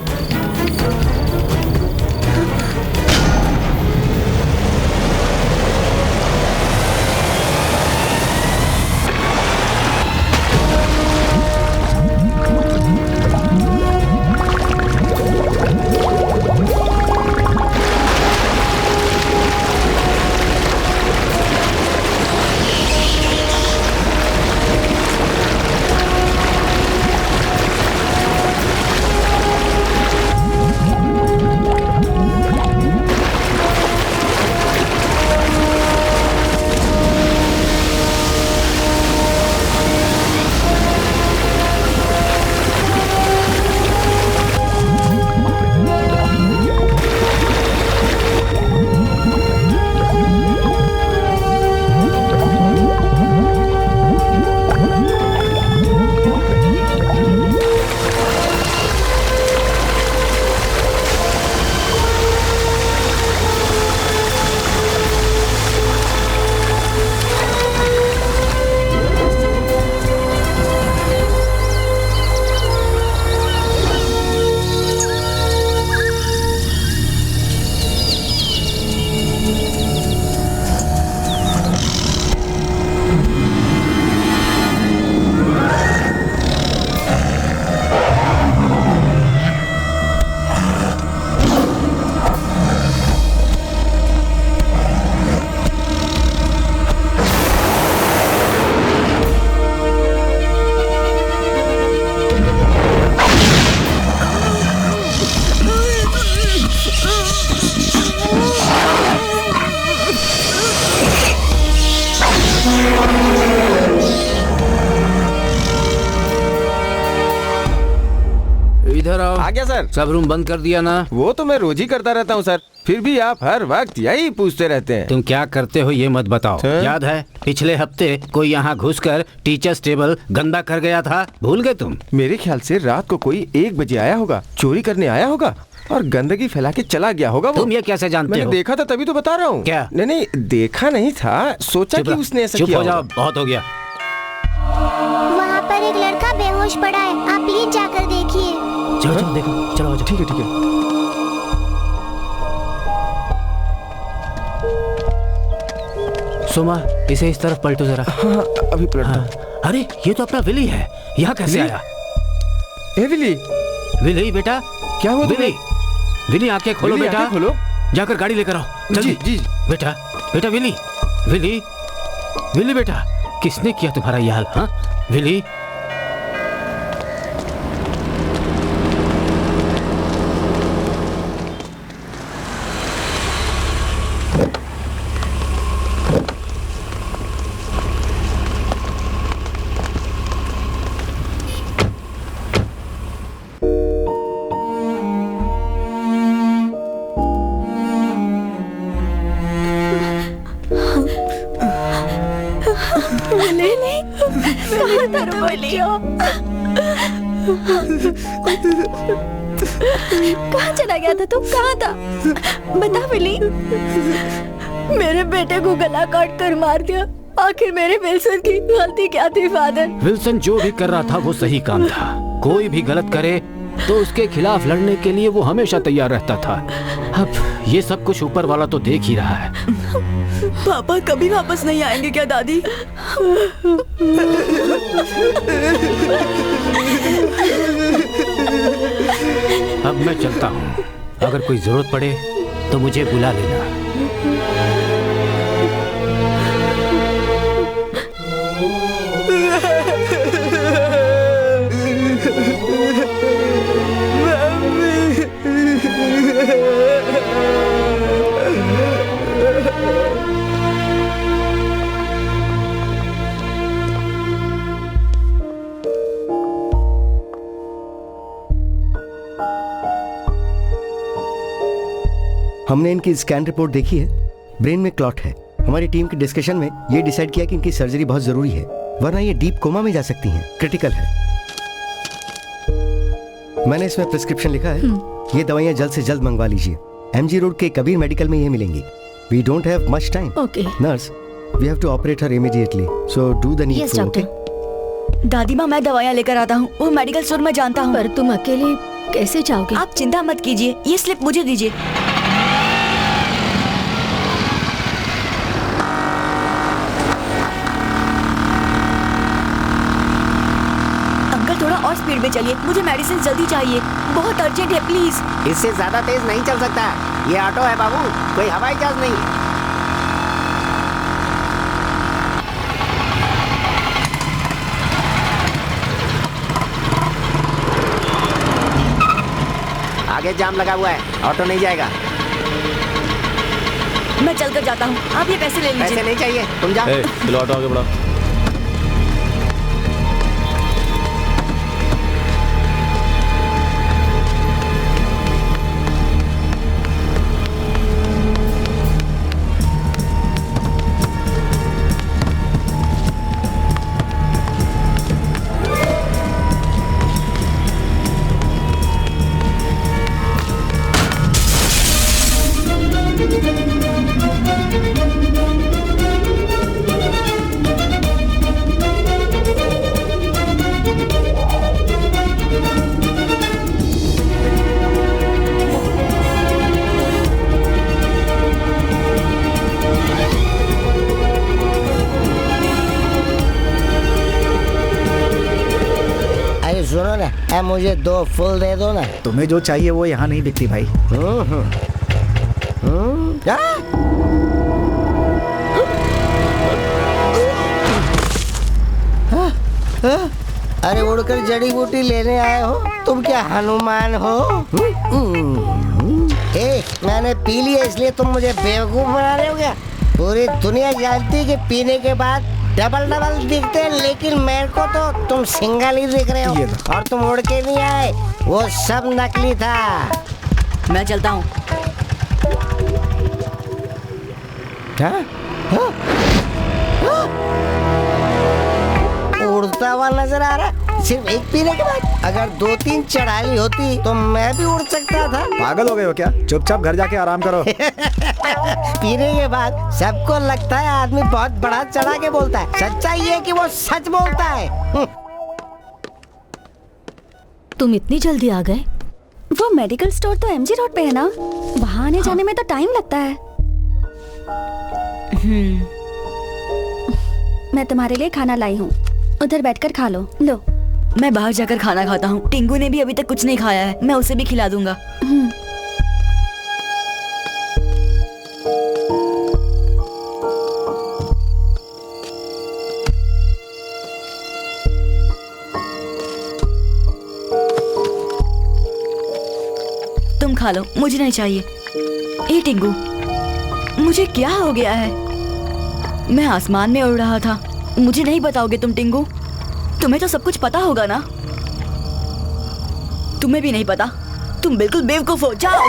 [SPEAKER 2] इधर आओ।
[SPEAKER 9] आ गया सर।
[SPEAKER 2] सब रूम बंद कर दिया ना?
[SPEAKER 9] वो तो मैं रोज ही करता रहता हूँ सर, फिर भी आप हर वक्त यही पूछते रहते हैं।
[SPEAKER 2] तुम क्या करते हो ये मत बताओ।
[SPEAKER 9] हाँ?
[SPEAKER 2] याद है पिछले हफ्ते कोई यहाँ घुसकर टीचर्स टेबल गंदा कर गया था, भूल गए तुम?
[SPEAKER 9] मेरे ख्याल से रात को कोई 1 बजे आया होगा, चोरी करने आया होगा और गंदगी फैला के चला गया होगा। वो
[SPEAKER 2] तुम ये कैसे जानते
[SPEAKER 9] मैंने
[SPEAKER 2] हो?
[SPEAKER 9] देखा था तभी तो बता रहा हूँ।
[SPEAKER 2] क्या?
[SPEAKER 9] नहीं, देखा नहीं था, सोचा कि उसने ऐसा
[SPEAKER 2] चुप
[SPEAKER 9] किया
[SPEAKER 2] हो जाओ,
[SPEAKER 9] होगा।
[SPEAKER 2] बहुत हो गया।
[SPEAKER 10] वहाँ पर एक लड़का बेहोश पड़ा है, आप प्लीज जाकर देखिए।
[SPEAKER 2] चलो चलो देखो, चलो आओ,
[SPEAKER 9] ठीक है ठीक है।
[SPEAKER 2] सोमा इसे इस तरफ पलटो जरा।
[SPEAKER 9] हाँ, अभी पलटता हूँ।
[SPEAKER 2] हाँ। अरे ये तो अपना विली है, यहाँ कैसे
[SPEAKER 9] विली?
[SPEAKER 2] आया?
[SPEAKER 9] ए विली,
[SPEAKER 2] विली बेटा,
[SPEAKER 9] क्या हुआ
[SPEAKER 2] विली? विली आंखें खोलो
[SPEAKER 9] विली,
[SPEAKER 2] बेटा,
[SPEAKER 9] आंखें खोलो।
[SPEAKER 2] जाकर गाड़ी लेकर आओ जल्दी।
[SPEAKER 9] जी जी।
[SPEAKER 2] बेटा बेटा विली, विली, विली बेटा, किसने किया तुम्हारा ये हाल? हाँ विली,
[SPEAKER 1] कहाँ चला गया था तू? कहाँ था? बता विली। मेरे बेटे को गला काट कर मार दिया। आखिर मेरे विल्सन की गलती क्या थी फादर?
[SPEAKER 2] विल्सन जो भी कर रहा था वो सही काम था। कोई भी गलत करे तो उसके खिलाफ लड़ने के लिए वो हमेशा तैयार रहता था। अब ये सब कुछ ऊपर वाला तो देख ही रहा है।
[SPEAKER 5] पापा कभी वापस नहीं आएंगे क्या दादी?
[SPEAKER 2] अब मैं चलता हूँ, अगर कोई जरूरत पड़े तो मुझे बुला लेना।
[SPEAKER 6] हमने इनकी स्कैन रिपोर्ट देखी है, ब्रेन में क्लॉट है। हमारी टीम की डिस्कशन में ये डिसाइड किया कि इनकी सर्जरी बहुत जरूरी है, वरना ये डीप कोमा में जा सकती हैं, क्रिटिकल है। मैंने इसमें प्रिस्क्रिप्शन लिखा है, ये दवाइयाँ जल्द से जल्द मंगवा लीजिए। MG रोड के कबीर मेडिकल में ये मिलेंगी। We don't have much time.
[SPEAKER 1] Okay
[SPEAKER 6] nurse, we have to operate her immediately, so do the needful. Okay
[SPEAKER 5] दादी माँ, मैं दवाइयाँ लेकर आता हूँ, वो मेडिकल स्टोर में जानता हूँ।
[SPEAKER 1] पर तुम अकेले कैसे जाओगे?
[SPEAKER 5] आप चिंता मत कीजिए, ये स्लिप मुझे दीजिए। अंकल थोड़ा और स्पीड में चलिए, मुझे मेडिसिन जल्दी चाहिए, बहुत अर्जेंट है प्लीज।
[SPEAKER 11] इससे ज्यादा तेज नहीं चल सकता, ये ऑटो है बाबू, कोई हवाई जहाज नहीं। आगे जाम लगा हुआ है, ऑटो नहीं जाएगा।
[SPEAKER 5] मैं चलकर जाता हूँ, आप ये पैसे ले लीजिए।
[SPEAKER 11] पैसे नहीं चाहिए, तुम जाओ।
[SPEAKER 4] चलो ऑटो आगे बढ़ाओ।
[SPEAKER 11] सुनो ना, मुझे 2 फुल दे दो ना।
[SPEAKER 8] तुम्हें जो चाहिए वो यहाँ नहीं बिकती भाई।
[SPEAKER 11] अरे उड़कर जड़ी बूटी लेने आए हो, तुम क्या हनुमान हो? मैंने पी लिया इसलिए तुम मुझे बेवकूफ बना रहे हो क्या? पूरी दुनिया जानती है कि पीने के बाद डबल डबल दिखते हैं, लेकिन मेरे को तो तुम सिंगल ही दिख रहे हो। और तुम उड़ के नहीं आए, वो सब नकली था।
[SPEAKER 5] मैं चलता हूँ।
[SPEAKER 6] क्या?
[SPEAKER 11] उड़ता हुआ नजर आ रहा, सिर्फ एक पीने के बाद। अगर 2-3 चढ़ाई होती तो मैं भी उड़ सकता था।
[SPEAKER 8] पागल हो गए हो क्या? चुपचाप घर जाके आराम करो।
[SPEAKER 11] पीने के बाद सबको लगता है आदमी बहुत बड़ा चढ़ा के बोलता है। सच्चाई ये कि वो सच बोलता है।
[SPEAKER 1] तुम इतनी जल्दी आ गए? वो मेडिकल स्टोर तो एमजी रोड पे है ना, वहाँ आने जाने में तो टाइम लगता है। मैं तुम्हारे लिए खाना लाई हूँ, उधर बैठकर खा लो। लो।
[SPEAKER 5] मैं बाहर जाकर खाना खाता हूँ। टिंगू ने भी अभी तक कुछ नहीं खाया है, मैं उसे भी खिला दूंगा। तुम खा लो, मुझे नहीं चाहिए। ए टिंगू, मुझे क्या हो गया है? मैं आसमान में उड़ रहा था। मुझे नहीं बताओगे तुम टिंगू? तुम्हें तो सब कुछ पता होगा ना? तुम्हें भी नहीं पता? तुम बिल्कुल बेवकूफ हो। जाओ।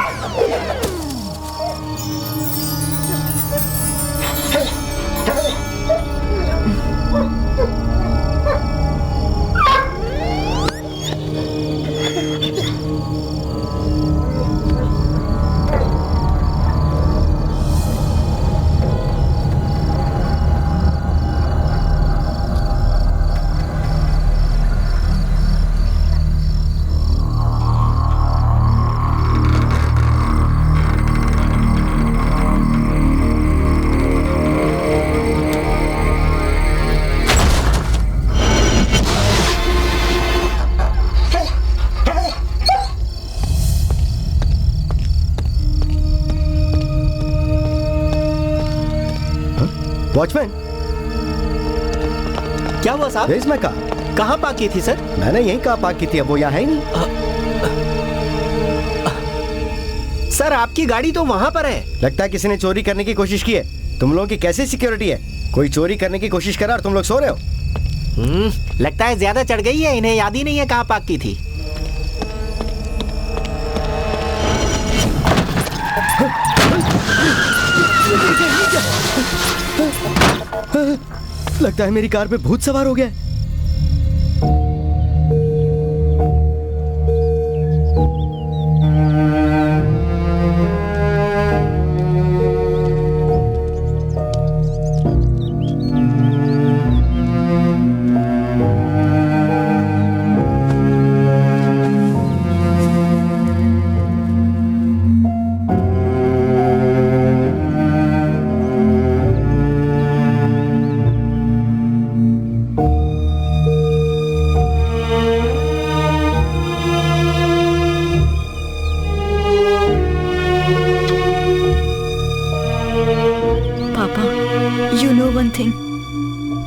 [SPEAKER 6] वॉचमैन,
[SPEAKER 4] क्या हुआ साहब?
[SPEAKER 6] इसमें कहा?
[SPEAKER 4] कहाँ पार्क की थी सर?
[SPEAKER 6] मैंने यहीं कहाँ पार्क की थी, अब वो यहाँ है नहीं।
[SPEAKER 4] सर आपकी गाड़ी तो वहाँ पर है।
[SPEAKER 6] लगता है किसी ने चोरी करने की कोशिश की है। तुम लोगों की कैसी सिक्योरिटी है? कोई चोरी करने की कोशिश करा और तुम लोग सो रहे हो।
[SPEAKER 4] लगता है ज्यादा चढ़ गई है, इन्हें याद ही नहीं है कहाँ पार्क की थी।
[SPEAKER 6] लगता है मेरी कार पे भूत सवार हो गया।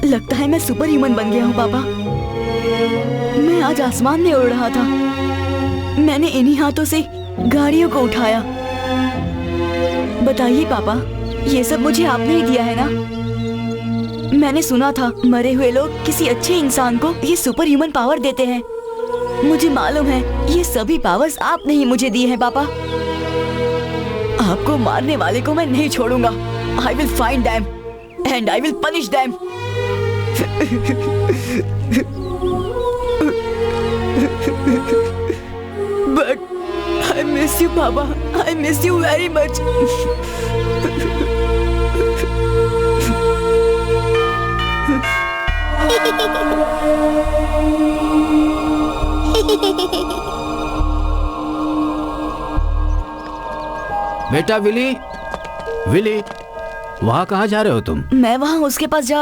[SPEAKER 5] लगता है मैं सुपर ह्यूमन बन गया हूँ पापा। मैं आज आसमान में उड़ रहा था। मैंने इन्हीं हाथों से गाड़ियों को उठाया। बताइए पापा, ये सब मुझे आपने ही दिया है ना? मैंने सुना था मरे हुए लोग किसी अच्छे इंसान को ये सुपर ह्यूमन पावर देते हैं। मुझे मालूम है ये सभी पावर्स आपने ही मुझे दिए हैं पापा। आपको मारने वाले को मैं नहीं छोड़ूंगा। I will find them and I will punish them. But I miss you, Papa. I miss you very much.
[SPEAKER 2] बेटा विली, विली, वहाँ कहाँ जा रहे हो तुम?
[SPEAKER 5] मैं वहाँ उसके पास जा।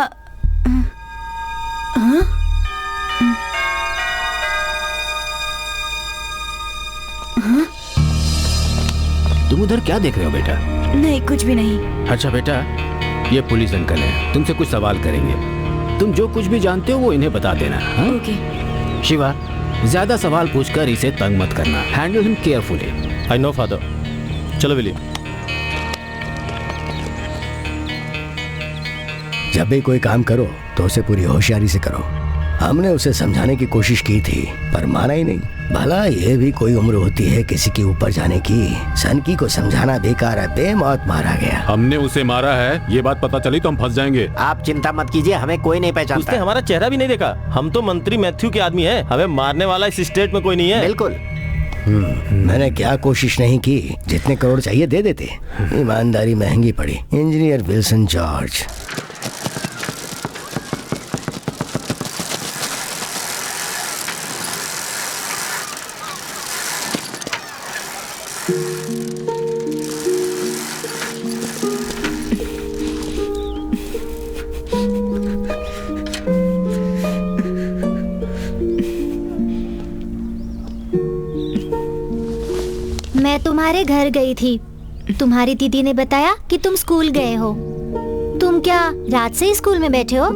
[SPEAKER 5] हाँ? हाँ?
[SPEAKER 2] तुम उधर क्या देख रहे हो बेटा?
[SPEAKER 5] नहीं, कुछ भी नहीं।
[SPEAKER 2] अच्छा बेटा, ये पुलिस अंकल हैं, तुमसे कुछ सवाल करेंगे। तुम जो कुछ भी जानते हो वो इन्हें बता देना। हाँ?
[SPEAKER 5] ओके।
[SPEAKER 2] शिवा, ज्यादा सवाल पूछकर इसे तंग मत करना। Handle him carefully.
[SPEAKER 4] I know father. चलो विली।
[SPEAKER 6] जब भी कोई काम करो तो उसे पूरी होशियारी से करो। हमने उसे समझाने की कोशिश की थी पर माना ही नहीं। भला ये भी कोई उम्र होती है किसी के ऊपर जाने की। सनकी को समझाना बेकार है, बेमौत मारा गया।
[SPEAKER 7] हमने उसे मारा है, ये बात पता चली तो हम फंस जाएंगे।
[SPEAKER 4] आप चिंता मत कीजिए, हमें कोई नहीं पहचानता।
[SPEAKER 9] उसने हमारा चेहरा भी नहीं देखा। हम तो मंत्री मैथ्यू के आदमी हैं। हमें मारने वाला इस स्टेट में कोई नहीं है।
[SPEAKER 4] बिल्कुल।
[SPEAKER 6] मैंने क्या कोशिश नहीं की, जितने करोड़ चाहिए दे देते। ईमानदारी महंगी पड़ी। Engineer Wilson George.
[SPEAKER 10] मैं तुम्हारे घर गई थी। तुम्हारी दीदी ने बताया कि तुम स्कूल गए हो। तुम क्या रात से ही स्कूल में बैठे हो?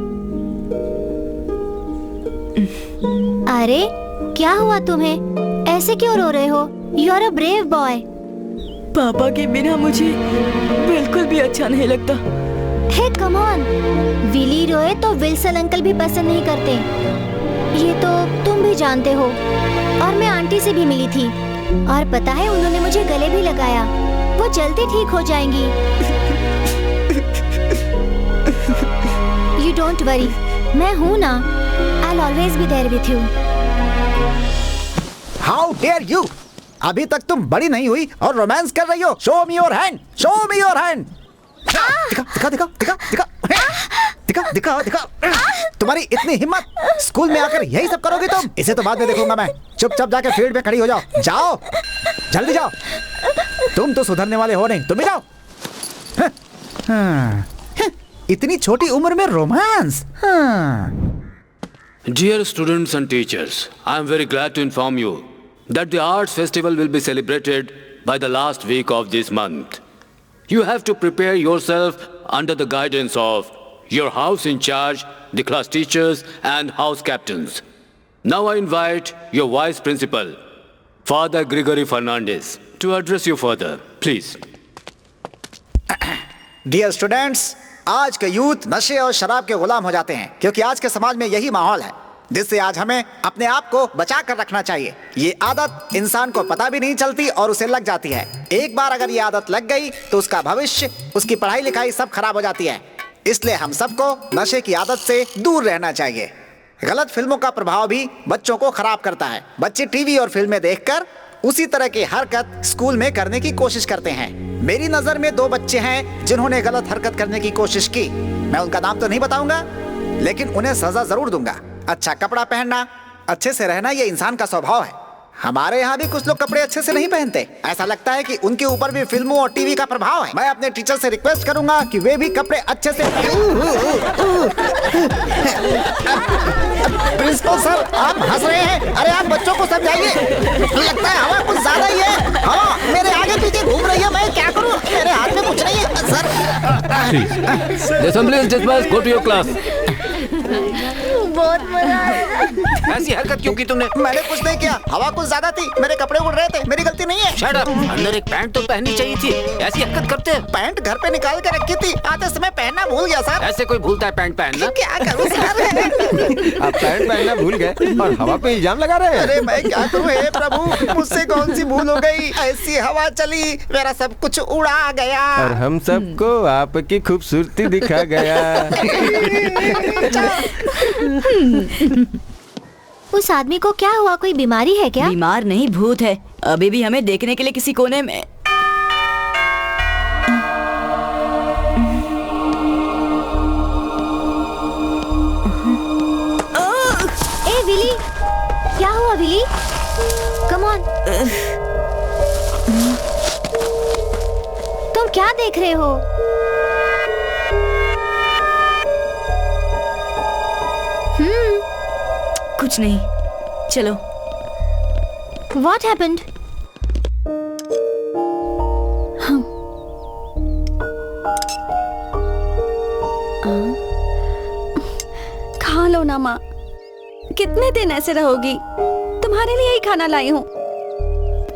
[SPEAKER 10] अरे क्या हुआ तुम्हें? ऐसे क्यों रो रहे हो? You are a brave boy.
[SPEAKER 5] Papa के बिना मुझे बिल्कुल भी अच्छा नहीं लगता।
[SPEAKER 10] हे कम ऑन, विली रोए तो विल्सन अंकल भी पसंद नहीं करते। ये तो तुम भी जानते हो। और मैं आंटी से भी मिली थी और पता है उन्होंने मुझे गले भी लगाया। वो जल्दी ठीक हो जाएंगी। यू डोंट वरी, मैं हूँ ना। I'll always be there with you.
[SPEAKER 8] How dare you? अभी तक तुम बड़ी नहीं हुई और रोमांस कर रही हो। Show me your hand. Show me your hand. दिखा दिखा दिखा दिखा दिखा दिखा दिखा। तुम्हारी इतनी हिम्मत, स्कूल में आकर यही सब करोगी तुम? इसे तो बाद में देखूंगा मैं। चुपचाप जाकर फील्ड में खड़ी हो जाओ। जाओ, जल्दी जाओ। तुम तो सुधरने वाले हो नहीं, तुम भी जाओ। इतनी छोटी उम्र में romance.
[SPEAKER 2] Dear students and teachers, I am very glad to inform you that the Arts Festival will be celebrated by the last week of this month. You have to prepare yourself under the guidance of your house in charge, the class teachers and house captains. Now I invite your Vice Principal, Father Gregory Fernandez, to address you further. Please.
[SPEAKER 8] Dear students, आज के youth नशे और शराब के गुलाम हो जाते हैं क्योंकि आज के समाज में यही माहौल है, जिससे आज हमें अपने आप को बचा कर रखना चाहिए। ये आदत इंसान को पता भी नहीं चलती और उसे लग जाती है। एक बार अगर ये आदत लग गई तो उसका भविष्य, उसकी पढ़ाई लिखाई सब खराब हो जाती है। इसलिए हम सबको नशे की आदत से दूर रहना चाहिए। गलत फिल्मों का प्रभाव भी बच्चों को खराब करता है। बच्चे टीवी और फिल्में देखकर उसी तरह की हरकत स्कूल में करने की कोशिश करते हैं। मेरी नजर में 2 बच्चे हैं जिन्होंने गलत हरकत करने की कोशिश की। मैं उनका नाम तो नहीं बताऊंगा, लेकिन उन्हें सजा जरूर दूंगा। अच्छा कपड़ा पहनना, अच्छे से रहना ये इंसान का स्वभाव है। हमारे यहाँ भी कुछ लोग कपड़े अच्छे से नहीं पहनते। ऐसा लगता है कि उनके ऊपर भी फिल्मों और टीवी का प्रभाव है। मैं अपने टीचर से रिक्वेस्ट करूंगा कि वे भी कपड़े अच्छे से प्रिंसिपल सर, आप हंस रहे हैं। अरे आप बच्चों को समझाइए। लगता है हवा कुछ ज्यादा ही है। हवा मेरे आगे पीछे घूम रही है, मैं क्या करूं? मेरे हाथ में कुछ नहीं है sir.
[SPEAKER 2] The assembly is dismissed. Go to your class.
[SPEAKER 10] बहुत मजा आया।
[SPEAKER 2] ऐसी हरकत क्यों की तुमने?
[SPEAKER 8] मैंने कुछ नहीं किया, हवा कुछ ज्यादा थी, मेरे कपड़े उड़ रहे थे, मेरी गलती नहीं है।
[SPEAKER 2] Shut up. अंदर एक पैंट तो पहननी चाहिए थी। ऐसी हरकत करते हैं।
[SPEAKER 8] पैंट घर पे निकाल के रखी थी, आते समय पहनना भूल गया सर।
[SPEAKER 2] ऐसे कोई भूलता है पैंट पहनना?
[SPEAKER 8] क्या करूं सर?
[SPEAKER 9] आप पैंट पहनना भूल गए और हवा पे इल्जाम लगा रहे हैं।
[SPEAKER 8] अरे मैं क्या करूं हे प्रभु, मुझसे कौन सी भूल हो गई? ऐसी हवा चली, मेरा सब कुछ उड़ा गया।
[SPEAKER 9] और हम सबको आपकी खूबसूरती दिखा गया।
[SPEAKER 10] उस आदमी को क्या हुआ? कोई बीमारी है क्या?
[SPEAKER 5] बीमार नहीं, भूत है। अभी भी हमें देखने के लिए किसी कोने में।
[SPEAKER 10] ए विली, क्या हुआ विली? Come on. तुम क्या देख रहे हो?
[SPEAKER 5] कुछ नहीं, चलो।
[SPEAKER 10] What happened?
[SPEAKER 1] खा लो ना माँ। कितने दिन ऐसे रहोगी? तुम्हारे लिए ही खाना लाई हूँ।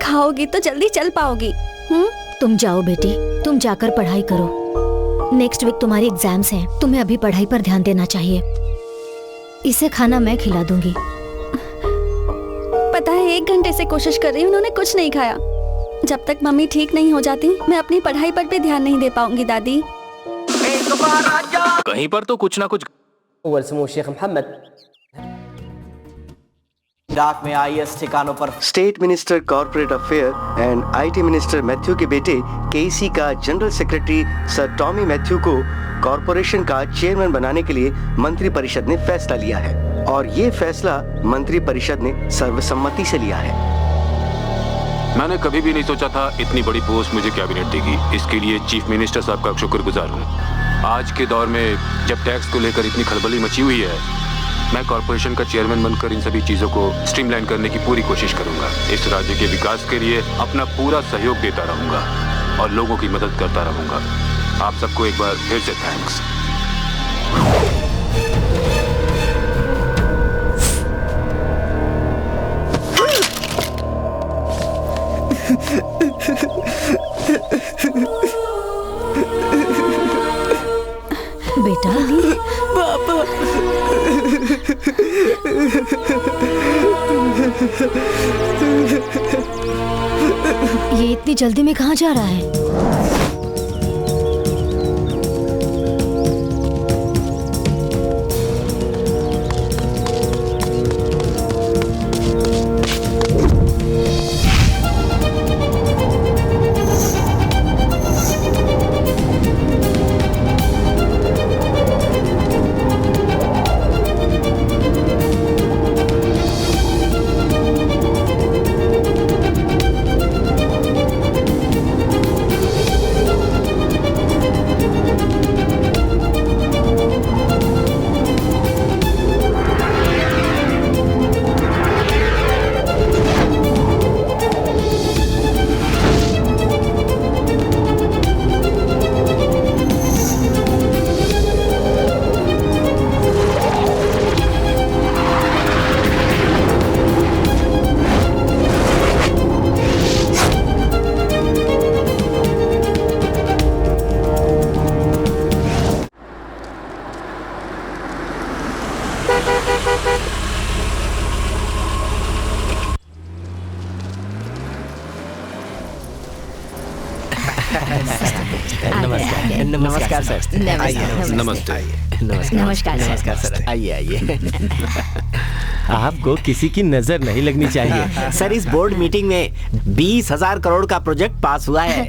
[SPEAKER 1] खाओगी तो जल्दी चल पाओगी।
[SPEAKER 10] तुम जाओ बेटी, तुम जाकर पढ़ाई करो। नेक्स्ट वीक तुम्हारी एग्जाम्स हैं, तुम्हें अभी पढ़ाई पर ध्यान देना चाहिए। इसे खाना मैं खिला दूंगी।
[SPEAKER 1] पता है 1 घंटे से कोशिश कर रही हूँ, उन्होंने कुछ नहीं खाया। जब तक मम्मी ठीक नहीं हो जाती मैं अपनी पढ़ाई पर भी ध्यान नहीं दे पाऊंगी दादी।
[SPEAKER 12] कहीं पर तो कुछ ना कुछ।
[SPEAKER 13] शेख मोहम्मद इराक में IS ठिकानों पर।
[SPEAKER 6] State minister corporate affair and IT minister Matthew के बेटे KC का general secretary sir Tommy Matthew को कॉरपोरेशन का चेयरमैन बनाने के लिए मंत्री परिषद ने फैसला लिया है और ये फैसला मंत्री परिषद ने सर्वसम्मति से लिया है।
[SPEAKER 7] मैंने कभी भी नहीं सोचा था इतनी बड़ी पोस्ट मुझे कैबिनेट देगी। इसके लिए चीफ मिनिस्टर साहब का शुक्रगुजार हूँ। आज के दौर में जब टैक्स को लेकर इतनी खलबली मची हुई है, मैं कॉरपोरेशन का चेयरमैन बनकर इन सभी चीज़ों को स्ट्रीमलाइन करने की पूरी कोशिश करूंगा। इस राज्य के विकास के लिए अपना पूरा सहयोग देता रहूंगा और लोगों की मदद करता रहूंगा। आप सबको एक बार फिर से थैंक्स।
[SPEAKER 10] बेटा
[SPEAKER 5] पापा
[SPEAKER 10] ये इतनी जल्दी में कहाँ जा रहा है?
[SPEAKER 4] नमस्कार सर।
[SPEAKER 2] नमस्ते।
[SPEAKER 3] नमस्कार
[SPEAKER 4] सर। आइए आइए। आपको किसी की नजर नहीं लगनी चाहिए। सर इस बोर्ड मीटिंग में 20,000 करोड़ का प्रोजेक्ट पास हुआ है।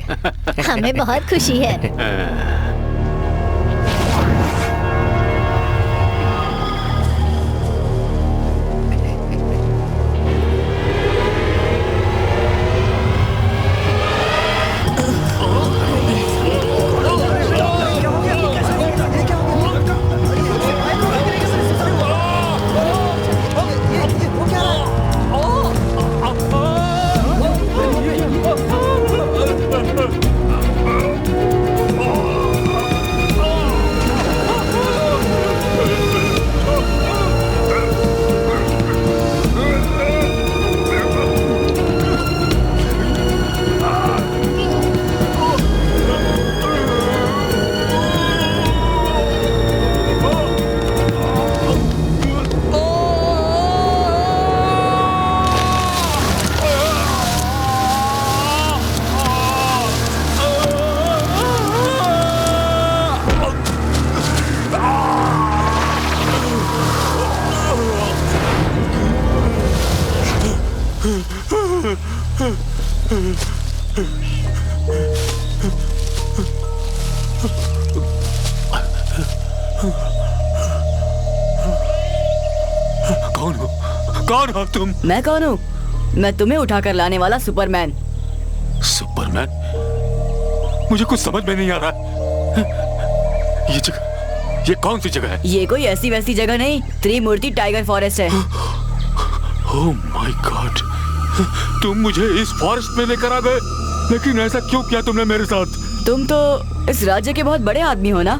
[SPEAKER 10] हमें बहुत खुशी है।
[SPEAKER 7] कौन हो तुम?
[SPEAKER 5] मैं कौन हूँ? मैं तुम्हें उठाकर लाने वाला सुपरमैन।
[SPEAKER 7] सुपरमैन? मुझे कुछ समझ में नहीं आ रहा। ये जगह, ये कौन सी जगह है?
[SPEAKER 5] ये कोई ऐसी वैसी जगह नहीं, त्रिमूर्ति टाइगर फॉरेस्ट है।
[SPEAKER 7] ओह माय गॉड, तुम मुझे इस फॉरेस्ट में लेकर आ गए, लेकिन ऐसा क्यों किया तुमने मेरे साथ?
[SPEAKER 5] तुम तो इस राज्य के बहुत बड़े आदमी हो ना?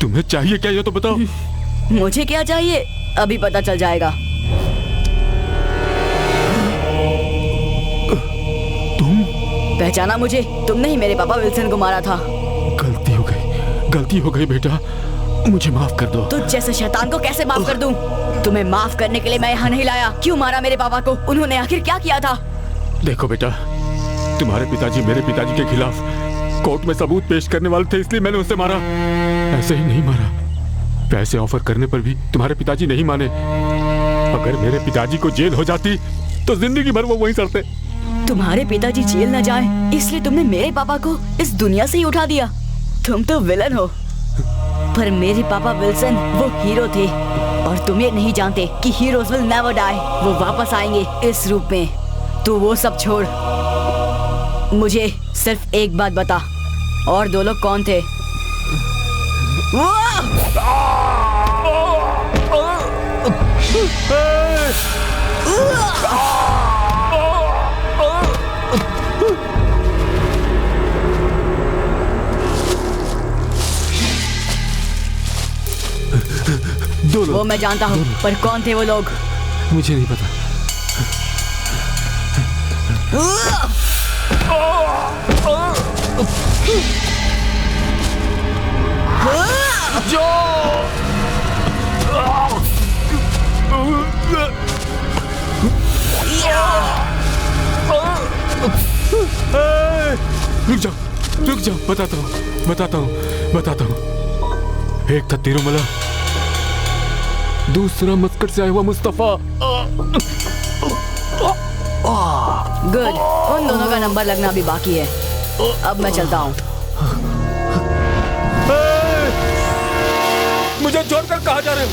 [SPEAKER 7] तुम्हें चाहिए क्या ये तो बताओ।
[SPEAKER 5] मुझे क्या चाहिए अभी पता चल जाएगा।
[SPEAKER 7] तुम
[SPEAKER 5] पहचाना मुझे? तुमने ही मेरे पापा विल्सन को मारा था।
[SPEAKER 7] गलती हो गई बेटा, मुझे माफ कर दो।
[SPEAKER 5] तुझ जैसे शैतान को कैसे माफ कर दूं? तुम्हें माफ करने के लिए मैं यहाँ नहीं लाया। क्यों मारा मेरे पापा को? उन्होंने आखिर क्या किया था?
[SPEAKER 7] देखो बेटा, तुम्हारे पिताजी मेरे पिताजी के खिलाफ कोर्ट में सबूत पेश करने वाले थे, इसलिए मैंने उसे मारा। ऐसे ही नहीं मारा। पैसे ऑफर करने पर भी तुम्हारे पिताजी नहीं माने। अगर मेरे पिताजी को जेल हो जाती तो जिंदगी भर वो वहीं सड़ते।
[SPEAKER 5] तुम्हारे पिताजी जेल न जाए इसलिए तुमने मेरे पापा को इस दुनिया से ही उठा दिया। तुम तो विलन हो, पर मेरे पापा विल्सन वो हीरो थे। और तुम ये नहीं जानते कि हीरोज विल नेवर डाई। वो वापस आएंगे इस रूप में। तू वो सब छोड़, मुझे सिर्फ एक बात बता, और दो लोग कौन थे? वो मैं जानता हूँ, पर कौन थे वो लोग?
[SPEAKER 7] मुझे नहीं पता। रुक जाओ, बताता हूँ। एक था तिरुमला, दूसरा मस्कट से आया हुआ मुस्तफा।
[SPEAKER 5] गुड, उन दोनों का नंबर लगना भी बाकी है। अब मैं चलता हूँ।
[SPEAKER 7] मुझे छोड़कर कहाँ जा रहे हो?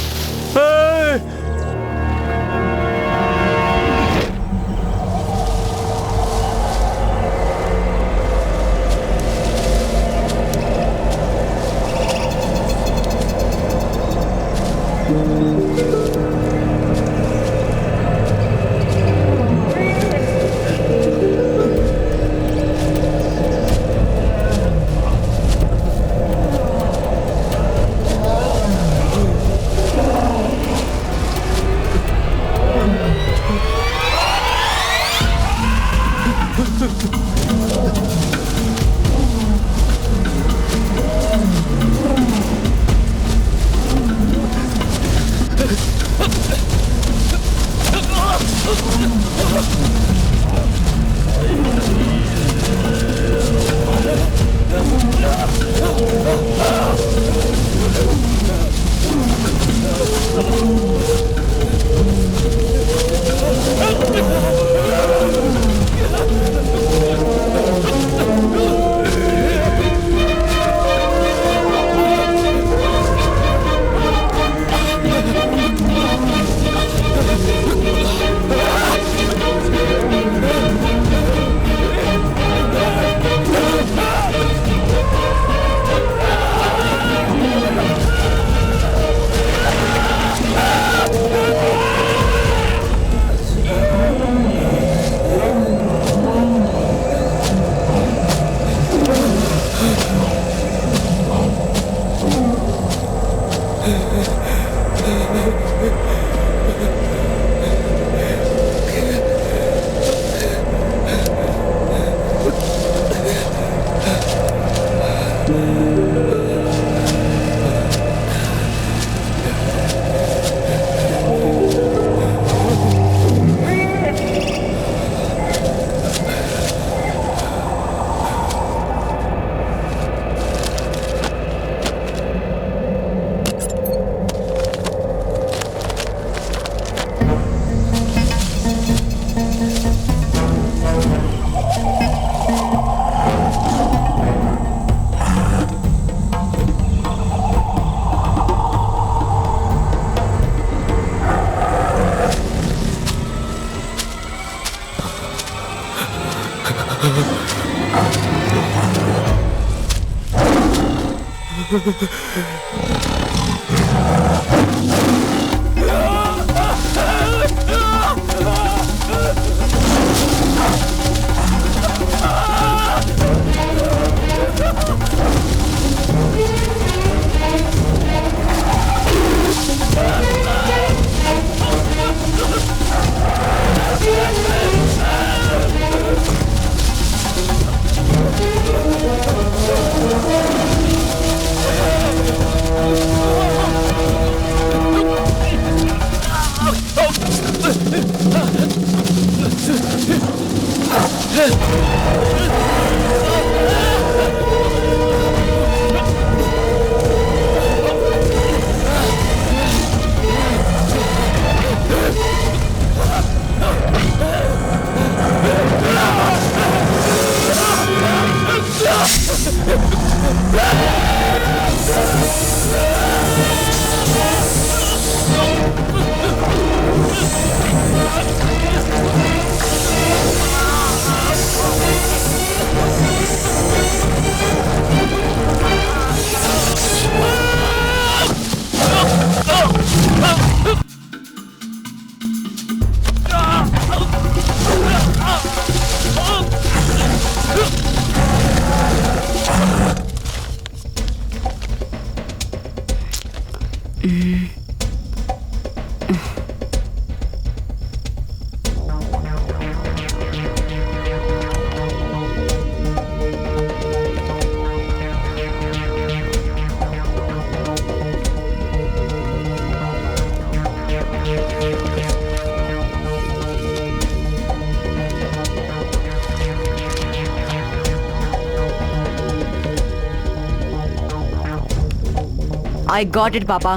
[SPEAKER 5] I got it, Papa.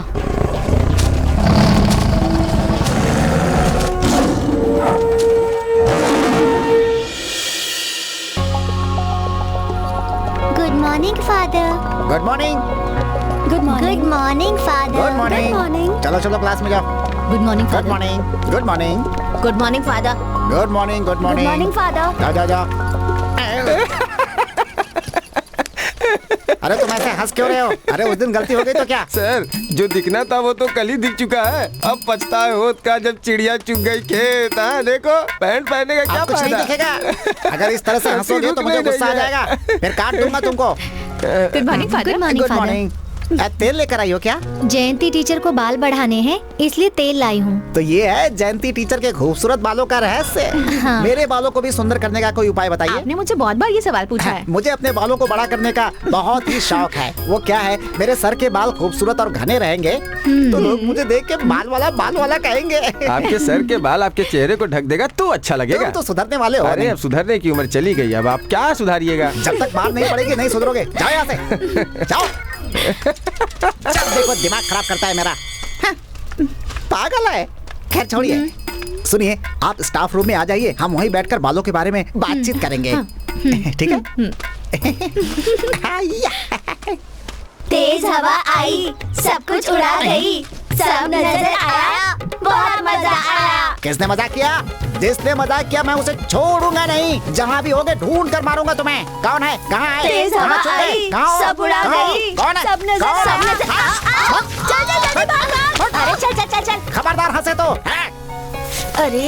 [SPEAKER 10] Good morning father.
[SPEAKER 8] Good morning.
[SPEAKER 1] Good morning.
[SPEAKER 10] Good morning father.
[SPEAKER 8] Good morning.
[SPEAKER 1] Good morning.
[SPEAKER 8] चलो चलो क्लास में जाओ।
[SPEAKER 1] Good morning
[SPEAKER 8] good morning. Good morning.
[SPEAKER 10] Good morning father.
[SPEAKER 8] Good morning. Good
[SPEAKER 1] good
[SPEAKER 8] morning.
[SPEAKER 1] Morning father.
[SPEAKER 8] जाओ जाओ जाओ। अरे तुम ऐसे हंस क्यों रहे हो? अरे उस दिन गलती हो गई तो क्या?
[SPEAKER 9] सर जो दिखना था वो तो कल ही दिख चुका है। अब पछताए होत का जब चिड़िया चुग गई खेत। हाँ देखो पैंट पहनने का क्या
[SPEAKER 8] अब कुछ नहीं
[SPEAKER 9] फायदा?
[SPEAKER 8] दिखेगा। अगर इस तरह से हंसोगे तो मुझे गुस्सा आ जाएगा, फिर काट दूंगा तुमको।
[SPEAKER 3] Good morning father.
[SPEAKER 10] Good morning
[SPEAKER 8] good
[SPEAKER 10] father.
[SPEAKER 8] Morning. तेल लेकर आई हो क्या?
[SPEAKER 10] जयंती टीचर को बाल बढ़ाने हैं इसलिए तेल लाई हूँ।
[SPEAKER 8] तो ये है जयंती टीचर के खूबसूरत बालों का रहस्य।
[SPEAKER 10] हाँ।
[SPEAKER 8] मेरे बालों को भी सुंदर करने का कोई उपाय बताइए।
[SPEAKER 3] आपने मुझसे बहुत बार ये सवाल पूछा है।
[SPEAKER 8] मुझे अपने बालों को बड़ा करने का बहुत ही शौक है। वो क्या है, मेरे सर के बाल खूबसूरत और घने रहेंगे तो लोग मुझे देख के बाल वाला कहेंगे।
[SPEAKER 9] आपके सर के बाल आपके चेहरे को ढक देगा तो अच्छा लगेगा।
[SPEAKER 8] तुम तो सुधरने वाले हो।
[SPEAKER 9] अरे अब सुधरने की उम्र चली गई, अब आप क्या सुधारिएगा?
[SPEAKER 8] जब तक बाल नहीं पड़ेगी नहीं सुधरोगे। जाओ यहाँ से, जाओ। जब देखो दिमाग खराब करता है मेरा। हाँ, पागल है। खैर छोड़िए, सुनिए आप स्टाफ रूम में आ जाइए, हम वहीं बैठकर बालों के बारे में बातचीत करेंगे। ठीक है?
[SPEAKER 10] तेज हवा आई, सब कुछ उड़ा गई, सब नजर आया, बहुत मजा आया।
[SPEAKER 8] किसने मजाक किया? जिसने मजाक किया मैं उसे छोड़ूंगा नहीं। जहाँ भी होगे ढूंढ कर मारूंगा तुम्हें। कौन है? कहाँ है?
[SPEAKER 1] तेज हवा
[SPEAKER 8] कहाँ छुपे?
[SPEAKER 1] आई,
[SPEAKER 8] कहाँ हो?
[SPEAKER 1] सब उड़ा
[SPEAKER 8] कहाँ हो?
[SPEAKER 1] गई,
[SPEAKER 8] कौन है?
[SPEAKER 1] सब नजर
[SPEAKER 8] कौन है?
[SPEAKER 1] चल चल चल भाग।
[SPEAKER 10] अरे चल चल चल चल।
[SPEAKER 8] खबरदार हंसे तो।
[SPEAKER 1] अरे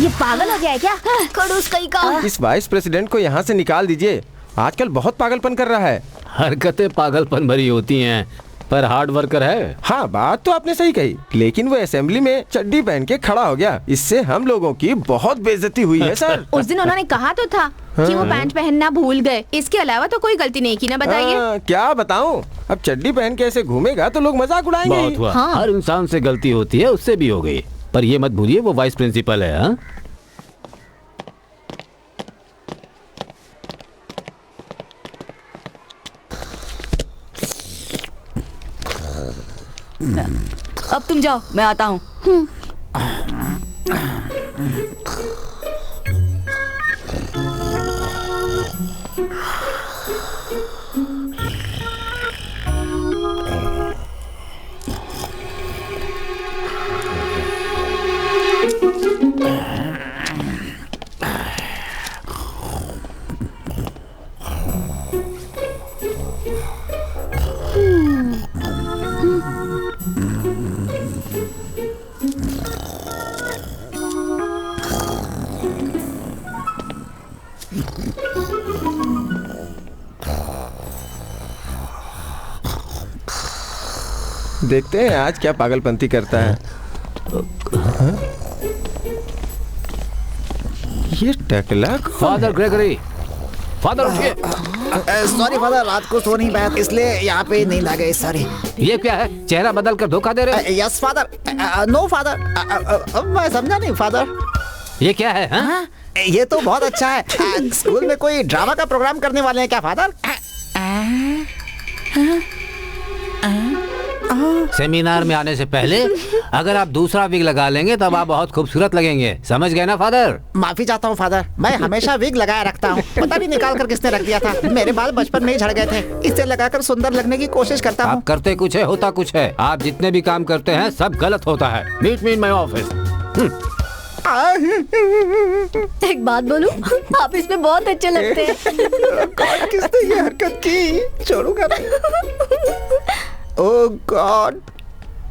[SPEAKER 1] ये पागल हो गया है क्या? खड़ूस कहीं का।
[SPEAKER 9] इस वाइस प्रेसिडेंट को यहाँ से निकाल दीजिए, आजकल बहुत पागलपन कर रहा है।
[SPEAKER 2] हरकतें पागलपन भरी होती हैं पर हार्ड वर्कर है।
[SPEAKER 9] हाँ बात तो आपने सही कही, लेकिन वो असेंबली में चड्डी पहन के खड़ा हो गया, इससे हम लोगों की बहुत बेइज्जती हुई है सर।
[SPEAKER 3] उस दिन उन्होंने कहा तो था कि वो पैंट पहनना भूल गए, इसके अलावा तो कोई गलती नहीं की ना, बताइए।
[SPEAKER 9] क्या बताऊं, अब चड्डी पहन के ऐसे घूमेगा तो लोग मजाक उड़ाएंगे।
[SPEAKER 2] बहुत हुआ।
[SPEAKER 3] हाँ।
[SPEAKER 2] हर इंसान से गलती होती है, उससे भी हो गई, पर ये मत भूलिए वो वाइस प्रिंसिपल है। हाँ?
[SPEAKER 5] अब तुम जाओ, मैं आता हूँ।
[SPEAKER 9] देखते हैं आज क्या पागलपंती करता है। ये टकला
[SPEAKER 2] फादर ग्रेगरी, फादर उठिए।
[SPEAKER 8] सॉरी फादर, रात को सो नहीं पाया इसलिए यहाँ पे नींद आ गई। सॉरी।
[SPEAKER 2] ये क्या है, चेहरा बदल कर धोखा दे रहे?
[SPEAKER 8] Yes father. No father. मैं समझा नहीं फादर।
[SPEAKER 2] ये क्या है? हाँ?
[SPEAKER 8] ये तो बहुत अच्छा है। स्कूल में कोई ड्रामा का प्रोग्राम करने वाले हैं क्या फादर?
[SPEAKER 2] सेमिनार में आने से पहले अगर आप दूसरा विग लगा लेंगे तब आप बहुत खूबसूरत लगेंगे, समझ गए ना फादर?
[SPEAKER 8] माफी चाहता हूँ फादर, मैं हमेशा विग लगाए रखता हूँ। पता नहीं निकाल कर किसने रख दिया था। मेरे बाल बचपन में ही झड़ गए थे, इसे लगाकर सुंदर लगने की कोशिश करता हूँ।
[SPEAKER 2] आप करते कुछ है, होता कुछ है। आप जितने भी काम करते हैं सब गलत होता है। Meet me in my office.
[SPEAKER 1] एक बात बोलूं, आप इसमें बहुत अच्छे लगते हैं।
[SPEAKER 8] गॉड, किसने ये हरकत की? छोड़ूंगा नहीं। ओह गॉड,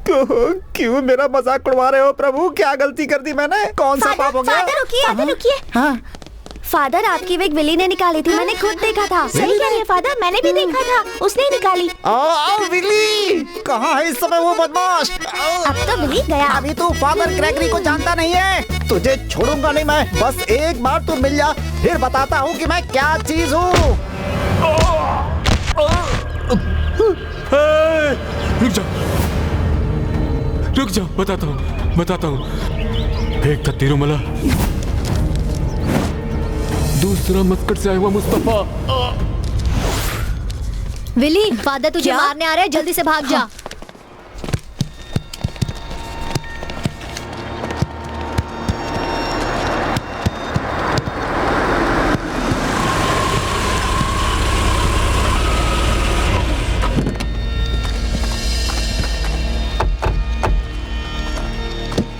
[SPEAKER 8] क्यों मेरा मजाक उड़वा रहे हो प्रभु? क्या गलती कर दी मैंने? कौन सा पाप हो गया?
[SPEAKER 10] फादर रुकिए, रुकिए।
[SPEAKER 8] हाँ
[SPEAKER 1] फादर आपकी विग विली ने निकाली थी, मैंने खुद देखा था।
[SPEAKER 3] सही कह रही है फादर, मैंने भी देखा था, उसने ही निकाली।
[SPEAKER 8] विली कहाँ है इस समय वो बदमाश?
[SPEAKER 1] अब तो विली गया।
[SPEAKER 8] अभी तू फादर ग्रेगरी को जानता नहीं है, तुझे छोड़ूंगा नहीं मैं। बस एक बार तू मिल जा, फिर बताता हूँ कि मैं क्या चीज हूँ।
[SPEAKER 7] रुक जाओ, बताता हूँ। एक था तिरुमला, दूसरा मस्कट से आया हुआ मुस्तफा।
[SPEAKER 10] विली, फादर तुझे मारने आ रहे हैं, जल्दी से भाग जा।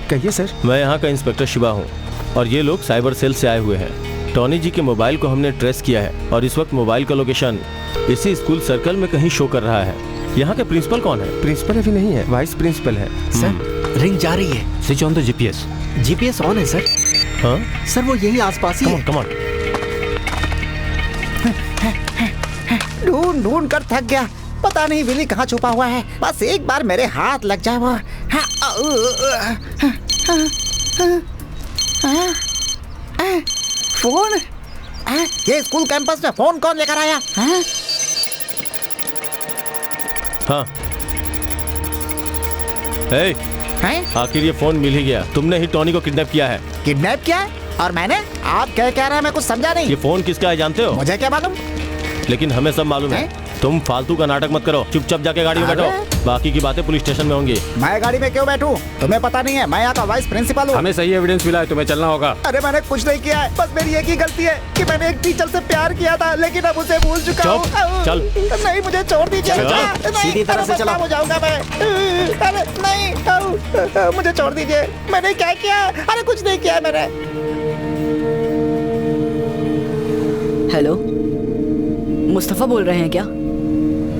[SPEAKER 9] कहिए सर।
[SPEAKER 4] मैं यहाँ का इंस्पेक्टर शिवा हूँ और ये लोग साइबर सेल से आए हुए हैं। टॉनी जी के मोबाइल को हमने ट्रेस किया है और इस वक्त मोबाइल का लोकेशन इसी स्कूल सर्कल में कहीं शो कर रहा है। यहाँ के प्रिंसिपल कौन है?
[SPEAKER 9] प्रिंसिपल अभी नहीं है, वाइस प्रिंसिपल है।
[SPEAKER 6] सर रिंग जा रही है।
[SPEAKER 7] Switch on the GPS.
[SPEAKER 6] GPS on है सर।
[SPEAKER 4] हाँ
[SPEAKER 6] सर वो यही आसपास ही है।
[SPEAKER 4] Come on.
[SPEAKER 8] ढूंढ ढूंढ कर थक गया, पता नहीं विली कहाँ छुपा हुआ है। बस एक बार मेरे हाथ लग जाए वो। फोन, ये स्कूल कैंपस में फोन कौन लेकर आया?
[SPEAKER 4] हाँ आखिर ये फोन मिल ही गया। तुमने ही टॉनी को किडनैप किया है।
[SPEAKER 8] किडनैप किया है? और मैंने? आप क्या कह रहे हैं, मैं कुछ समझा नहीं।
[SPEAKER 4] ये फोन किसका है जानते हो?
[SPEAKER 8] मुझे क्या मालूम,
[SPEAKER 4] लेकिन हमें सब मालूम है। तुम फालतू का नाटक मत करो, चुपचाप जाके गाड़ी में बैठो। बाकी की बातें पुलिस स्टेशन में होंगी।
[SPEAKER 8] मैं गाड़ी में क्यों बैठूं? तुम्हें पता नहीं है, मैं यहाँ का वाइस प्रिंसिपल हूँ।
[SPEAKER 7] हमें सही एविडेंस मिला है, तुम्हें चलना होगा।
[SPEAKER 8] अरे मैंने कुछ नहीं किया है, बस मेरी एक ही गलती है कि मैंने एक टीचर से प्यार किया था, लेकिन अब उसे भूल चुका हूँ।
[SPEAKER 4] चल।
[SPEAKER 8] नहीं, मुझे छोड़ दीजिए।
[SPEAKER 6] सीधी तरह से चलो।
[SPEAKER 8] हो जाऊंगा मैं। अरे नहीं, मुझे छोड़ दीजिए। मैंने क्या किया? अरे कुछ नहीं किया मैंने।
[SPEAKER 5] हेलो, मुस्तफा बोल रहे हैं क्या?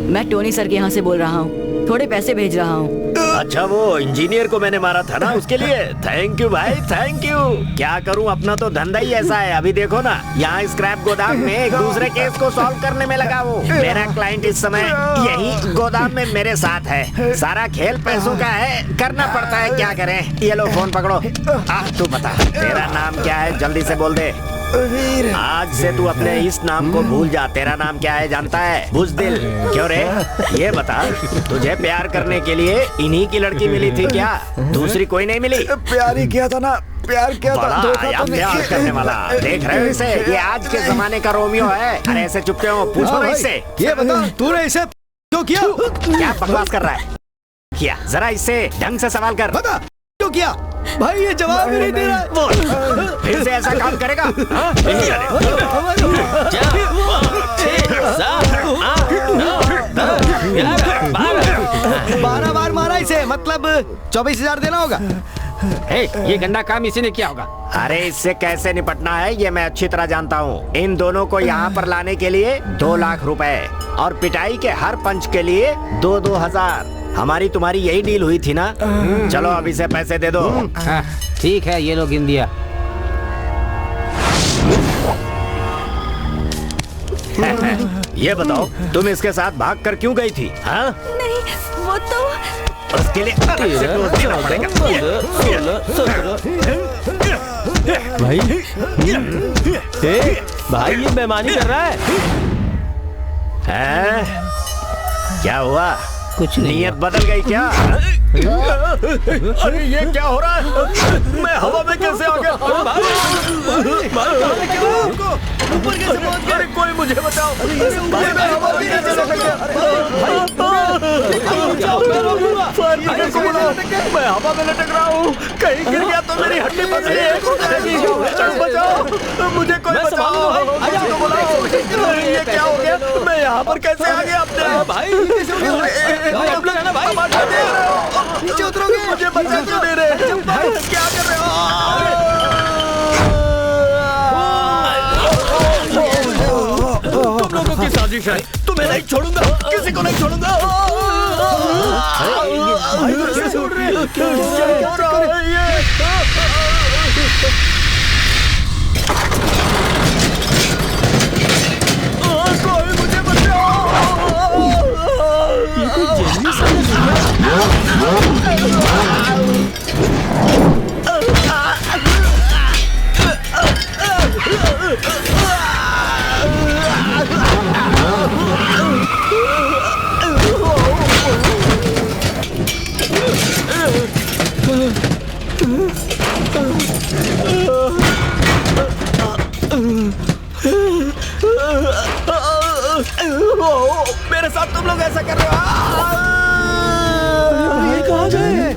[SPEAKER 5] मैं टोनी सर के यहाँ से बोल रहा हूँ, थोड़े पैसे भेज रहा हूँ।
[SPEAKER 4] अच्छा, वो इंजीनियर को मैंने मारा था ना, उसके लिए थैंक यू भाई, थैंक यू। क्या करूँ, अपना तो धंधा ही ऐसा है। अभी देखो ना, यहाँ स्क्रैप गोदाम में एक दूसरे केस को सॉल्व करने में लगा वो। मेरा क्लाइंट इस समय यही गोदाम में मेरे साथ है। सारा खेल पैसों का है, करना पड़ता है, क्या करें। ये लो फोन पकड़ो। तू बता, तेरा नाम क्या है? जल्दी से बोल दे। आज से तू अपने इस नाम को भूल जा। तेरा नाम क्या है जानता है? बुज़दिल। क्यों रे, ये बता, तुझे प्यार करने के लिए इन्हीं की लड़की मिली थी क्या? दूसरी कोई नहीं मिली?
[SPEAKER 8] प्यार ही किया था ना, प्यार किया था।
[SPEAKER 4] बड़ा प्यार करने वाला, देख रहे हो इसे? ये आज के जमाने का रोमियो है। अरे ऐसे चुप क्यों? पूछो ना इससे।
[SPEAKER 6] ये बता, तूने इसे क्यों किया?
[SPEAKER 4] क्या बकवास कर रहा है? किया, जरा इससे ढंग से सवाल कर।
[SPEAKER 6] बता क्यों किया? भाई ये जवाब ही नहीं दे रहा।
[SPEAKER 4] बोल, फिर से ऐसा काम करेगा?
[SPEAKER 6] बारह बार मारा इसे, मतलब 24,000 देना होगा।
[SPEAKER 9] ये गंदा काम इसी ने किया होगा।
[SPEAKER 4] अरे इससे कैसे निपटना है ये मैं अच्छी तरह जानता हूँ। इन दोनों को यहाँ पर लाने के लिए 2 लाख रुपए और पिटाई के हर पंच के लिए 2-2 हजार। हमारी तुम्हारी यही डील हुई थी ना? चलो अब इसे पैसे दे दो।
[SPEAKER 9] ठीक है, ये लो गिन दिया।
[SPEAKER 4] ये बताओ, तुम इसके साथ भाग कर क्यों गई थी? हाँ?
[SPEAKER 3] नहीं, वो तो
[SPEAKER 4] उसके लिए अलग से डोज देना पड़ेगा। भाई, भाई ये बेईमानी कर रहा है? क्या हुआ?
[SPEAKER 9] कुछ नहीं।
[SPEAKER 4] नियत बदल गई क्या? अरे ये क्या हो रहा है? मैं हवा में कैसे आ गया? अरे कोई मुझे बताओ। मैं हवा में कैसे लग गया? मैं हवा में लटक रहा हूँ, कहीं गिर गया तो मेरी हड्डी पसली है। बचाओ मुझे, कोई बचाओ। ये क्या हो गया? मैं यहाँ पर कैसे आ गया? अपने भाई नीचे उतरोगे? मुझे बचा क्यों दे रहे? क्या कर रहे हो? तुम लोगों की साजिश है। तुम्हें नहीं छोड़ूंगा, किसी को नहीं छोड़ूंगा। क्या हो रहा है ये? मेरे साथ तुम लोग ऐसा कर रहे हो?
[SPEAKER 6] भाई कहाँ गए?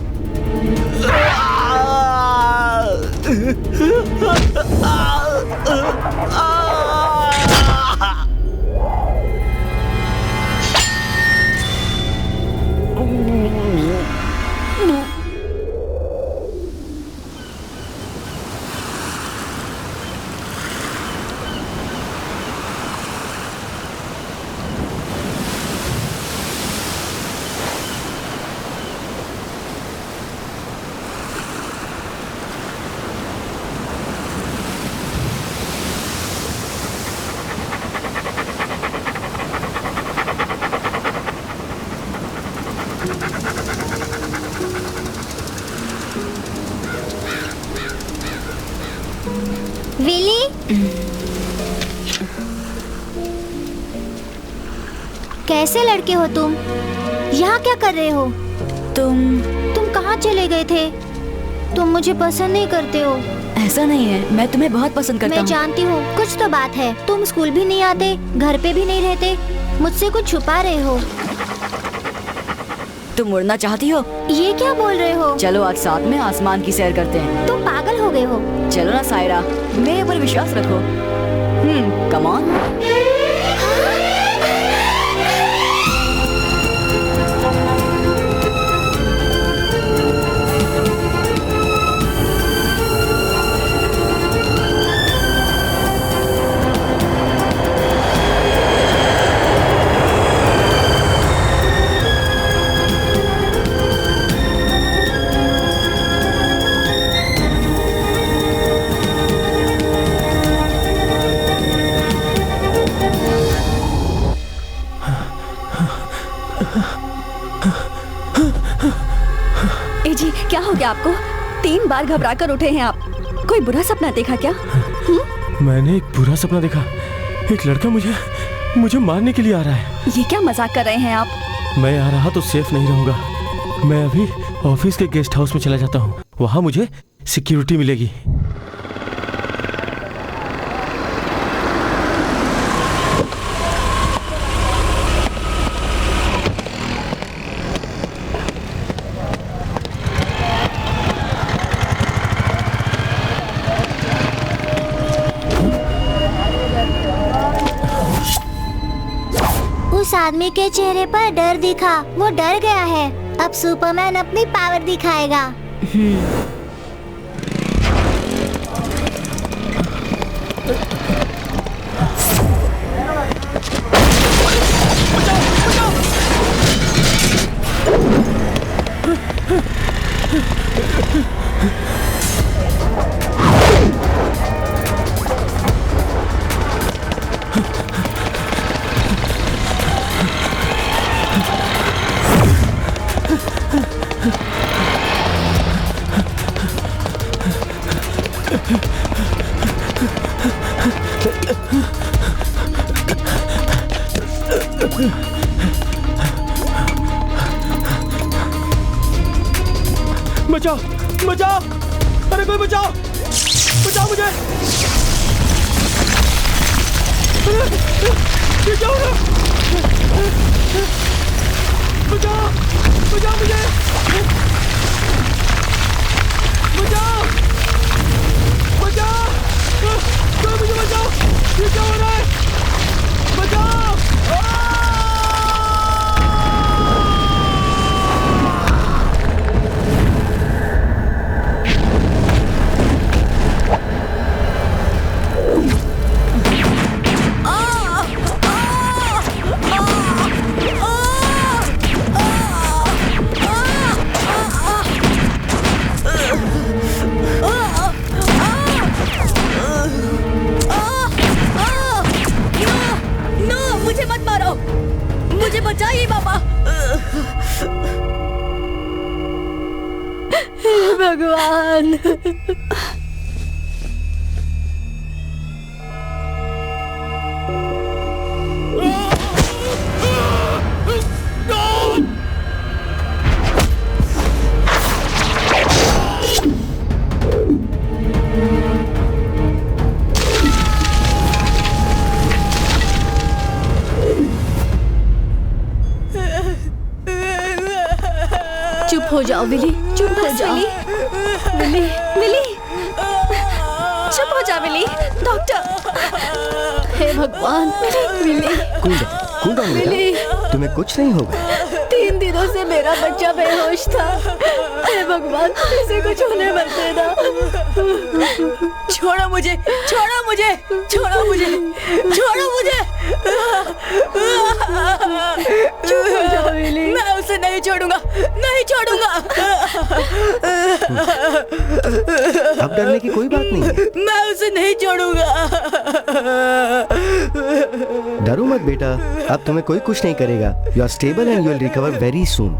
[SPEAKER 10] विली, कैसे लड़के हो तुम? यहाँ क्या कर रहे हो? तुम कहाँ चले गए थे? तुम मुझे पसंद नहीं करते हो।
[SPEAKER 5] ऐसा नहीं है, मैं तुम्हें बहुत पसंद करता हूँ।
[SPEAKER 10] मैं जानती हूँ, कुछ तो बात है। तुम स्कूल भी नहीं आते, घर पे भी नहीं रहते, मुझसे कुछ छुपा रहे हो।
[SPEAKER 5] तुम उड़ना चाहती हो?
[SPEAKER 10] ये क्या बोल रहे हो?
[SPEAKER 5] चलो आज साथ में आसमान की सैर करते हैं।
[SPEAKER 10] तुम पागल हो गए हो।
[SPEAKER 5] चलो ना सायरा, मेरे ऊपर विश्वास रखो। Come on.
[SPEAKER 1] जी क्या हो गया आपको? 3 बार घबरा कर उठे हैं आप। कोई बुरा सपना देखा क्या?
[SPEAKER 9] मैंने एक बुरा सपना देखा। एक लड़का मुझे मारने के लिए आ रहा है।
[SPEAKER 1] ये क्या मजाक कर रहे हैं आप?
[SPEAKER 9] मैं आ रहा तो सेफ नहीं रहूंगा। मैं अभी ऑफिस के गेस्ट हाउस में चला जाता हूँ, वहाँ मुझे सिक्योरिटी मिलेगी।
[SPEAKER 10] उस आदमी के चेहरे पर डर दिखा, वो डर गया है। अब सुपरमैन अपनी पावर दिखाएगा।
[SPEAKER 9] बचाओ बचाओ, अरे कोई बचाओ, बचाओ मुझे। ये क्या हो रहा? बचाओ बचाओ मुझे, बचाओ बचाओ, कोई मुझे बचाओ। ये क्या हो रहा है? बचाओ।
[SPEAKER 1] भगवान।
[SPEAKER 3] चुप हो जाओ विली, चुप हो जाओ विली, विली, चुप हो जा विली। डॉक्टर, हे भगवान, विली,
[SPEAKER 6] कूल डाउन बेटा, तुम्हें कुछ नहीं होगा।
[SPEAKER 1] 3 दिनों से मेरा बच्चा बेहोश था। हे भगवान, इसे कुछ होने मत देना। छोड़ो मुझे, छोड़ो मुझे, छोड़ो मुझे, छोड़ो मुझे। चुप हो जाओ विली। मैं उसे नहीं छोड़ूंगा, नहीं छोड़ूंगा।
[SPEAKER 6] अब डरने की कोई बात नहीं है।
[SPEAKER 1] मैं उसे नहीं छोड़ूंगा।
[SPEAKER 6] डरो मत बेटा, अब तुम्हें कोई कुछ नहीं करेगा। You are stable and you will recover very soon.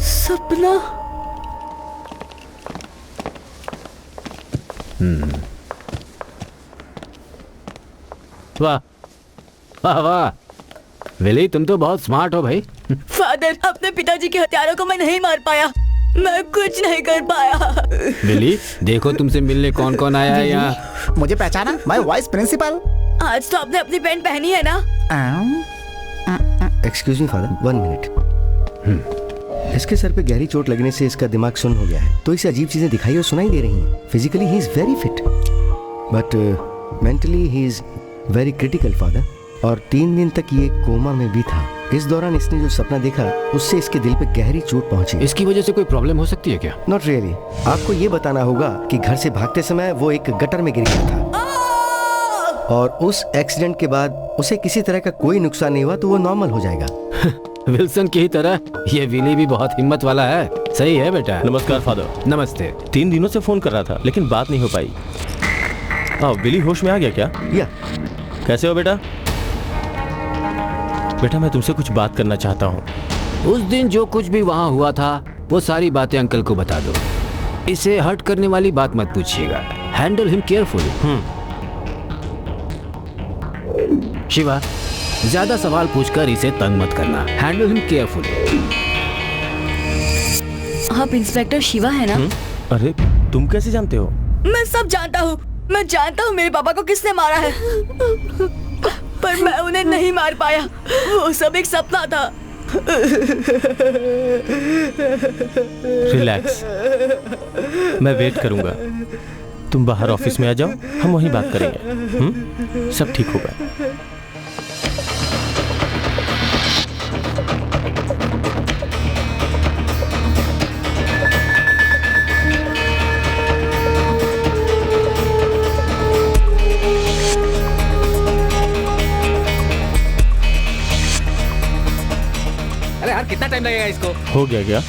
[SPEAKER 1] Sapna.
[SPEAKER 4] वाह वाह वाह, विली तुम तो बहुत स्मार्ट हो भाई।
[SPEAKER 1] फादर, अपने पिताजी के हत्यारों को मैं नहीं मार पाया। मैं कुछ नहीं कर पाया।
[SPEAKER 4] विली देखो तुमसे मिलने कौन कौन आया है यहाँ।
[SPEAKER 8] मुझे पहचाना? मैं वाइस प्रिंसिपल।
[SPEAKER 1] आज तो आपने अपनी पैंट पहनी है ना?
[SPEAKER 6] Excuse me father, 1 minute. इसके सर पे गहरी चोट लगने से इसका दिमाग सुन्न हो गया है, तो इसे अजीब चीजें दिखाई और सुनाई दे रही हैं। Physically he is very fit, but mentally he is very critical father. और 3 दिन तक ये कोमा में भी था। इस दौरान इसने जो सपना देखा उससे इसके दिल पे गहरी चोट पहुंची।
[SPEAKER 4] इसकी वजह से कोई प्रॉब्लम हो सकती है क्या?
[SPEAKER 6] Not really. आपको ये बताना होगा कि घर से भागते समय वो एक गटर में गिर गया था, और उस एक्सीडेंट के बाद उसे किसी तरह का कोई नुकसान नहीं हुआ, तो वो नॉर्मल हो जाएगा।
[SPEAKER 4] विल्सन की ही तरह ये विली भी बहुत हिम्मत वाला है। सही है बेटा।
[SPEAKER 12] नमस्कार फादर।
[SPEAKER 4] नमस्ते।
[SPEAKER 12] 3 दिनों से फोन कर रहा था लेकिन बात नहीं हो पाई। विली होश में आ गया क्या?
[SPEAKER 6] या
[SPEAKER 12] कैसे हो बेटा? बेटा मैं तुमसे कुछ बात करना चाहता हूँ।
[SPEAKER 4] उस दिन जो कुछ भी वहाँ हुआ था वो सारी बातें अंकल को बता दो। इसे हर्ट करने वाली बात मत पूछिएगा। Handle him carefully. शिवा, ज्यादा सवाल पूछकर इसे तंग मत करना। Handle him carefully.
[SPEAKER 5] आप इंस्पेक्टर शिवा है ना?
[SPEAKER 12] अरे तुम कैसे जानते हो?
[SPEAKER 1] मैं सब जानता हूँ। मैं जानता हूँ मेरे पापा को किसने मारा है, पर मैं उन्हें नहीं मार पाया। वो सब एक सपना था।
[SPEAKER 12] रिलैक्स, मैं वेट करूंगा। तुम बाहर ऑफिस में आ जाओ, हम वहीं बात करेंगे। सब ठीक होगा।
[SPEAKER 9] अरे यार कितना टाइम लगेगा इसको?
[SPEAKER 12] हो गया क्या?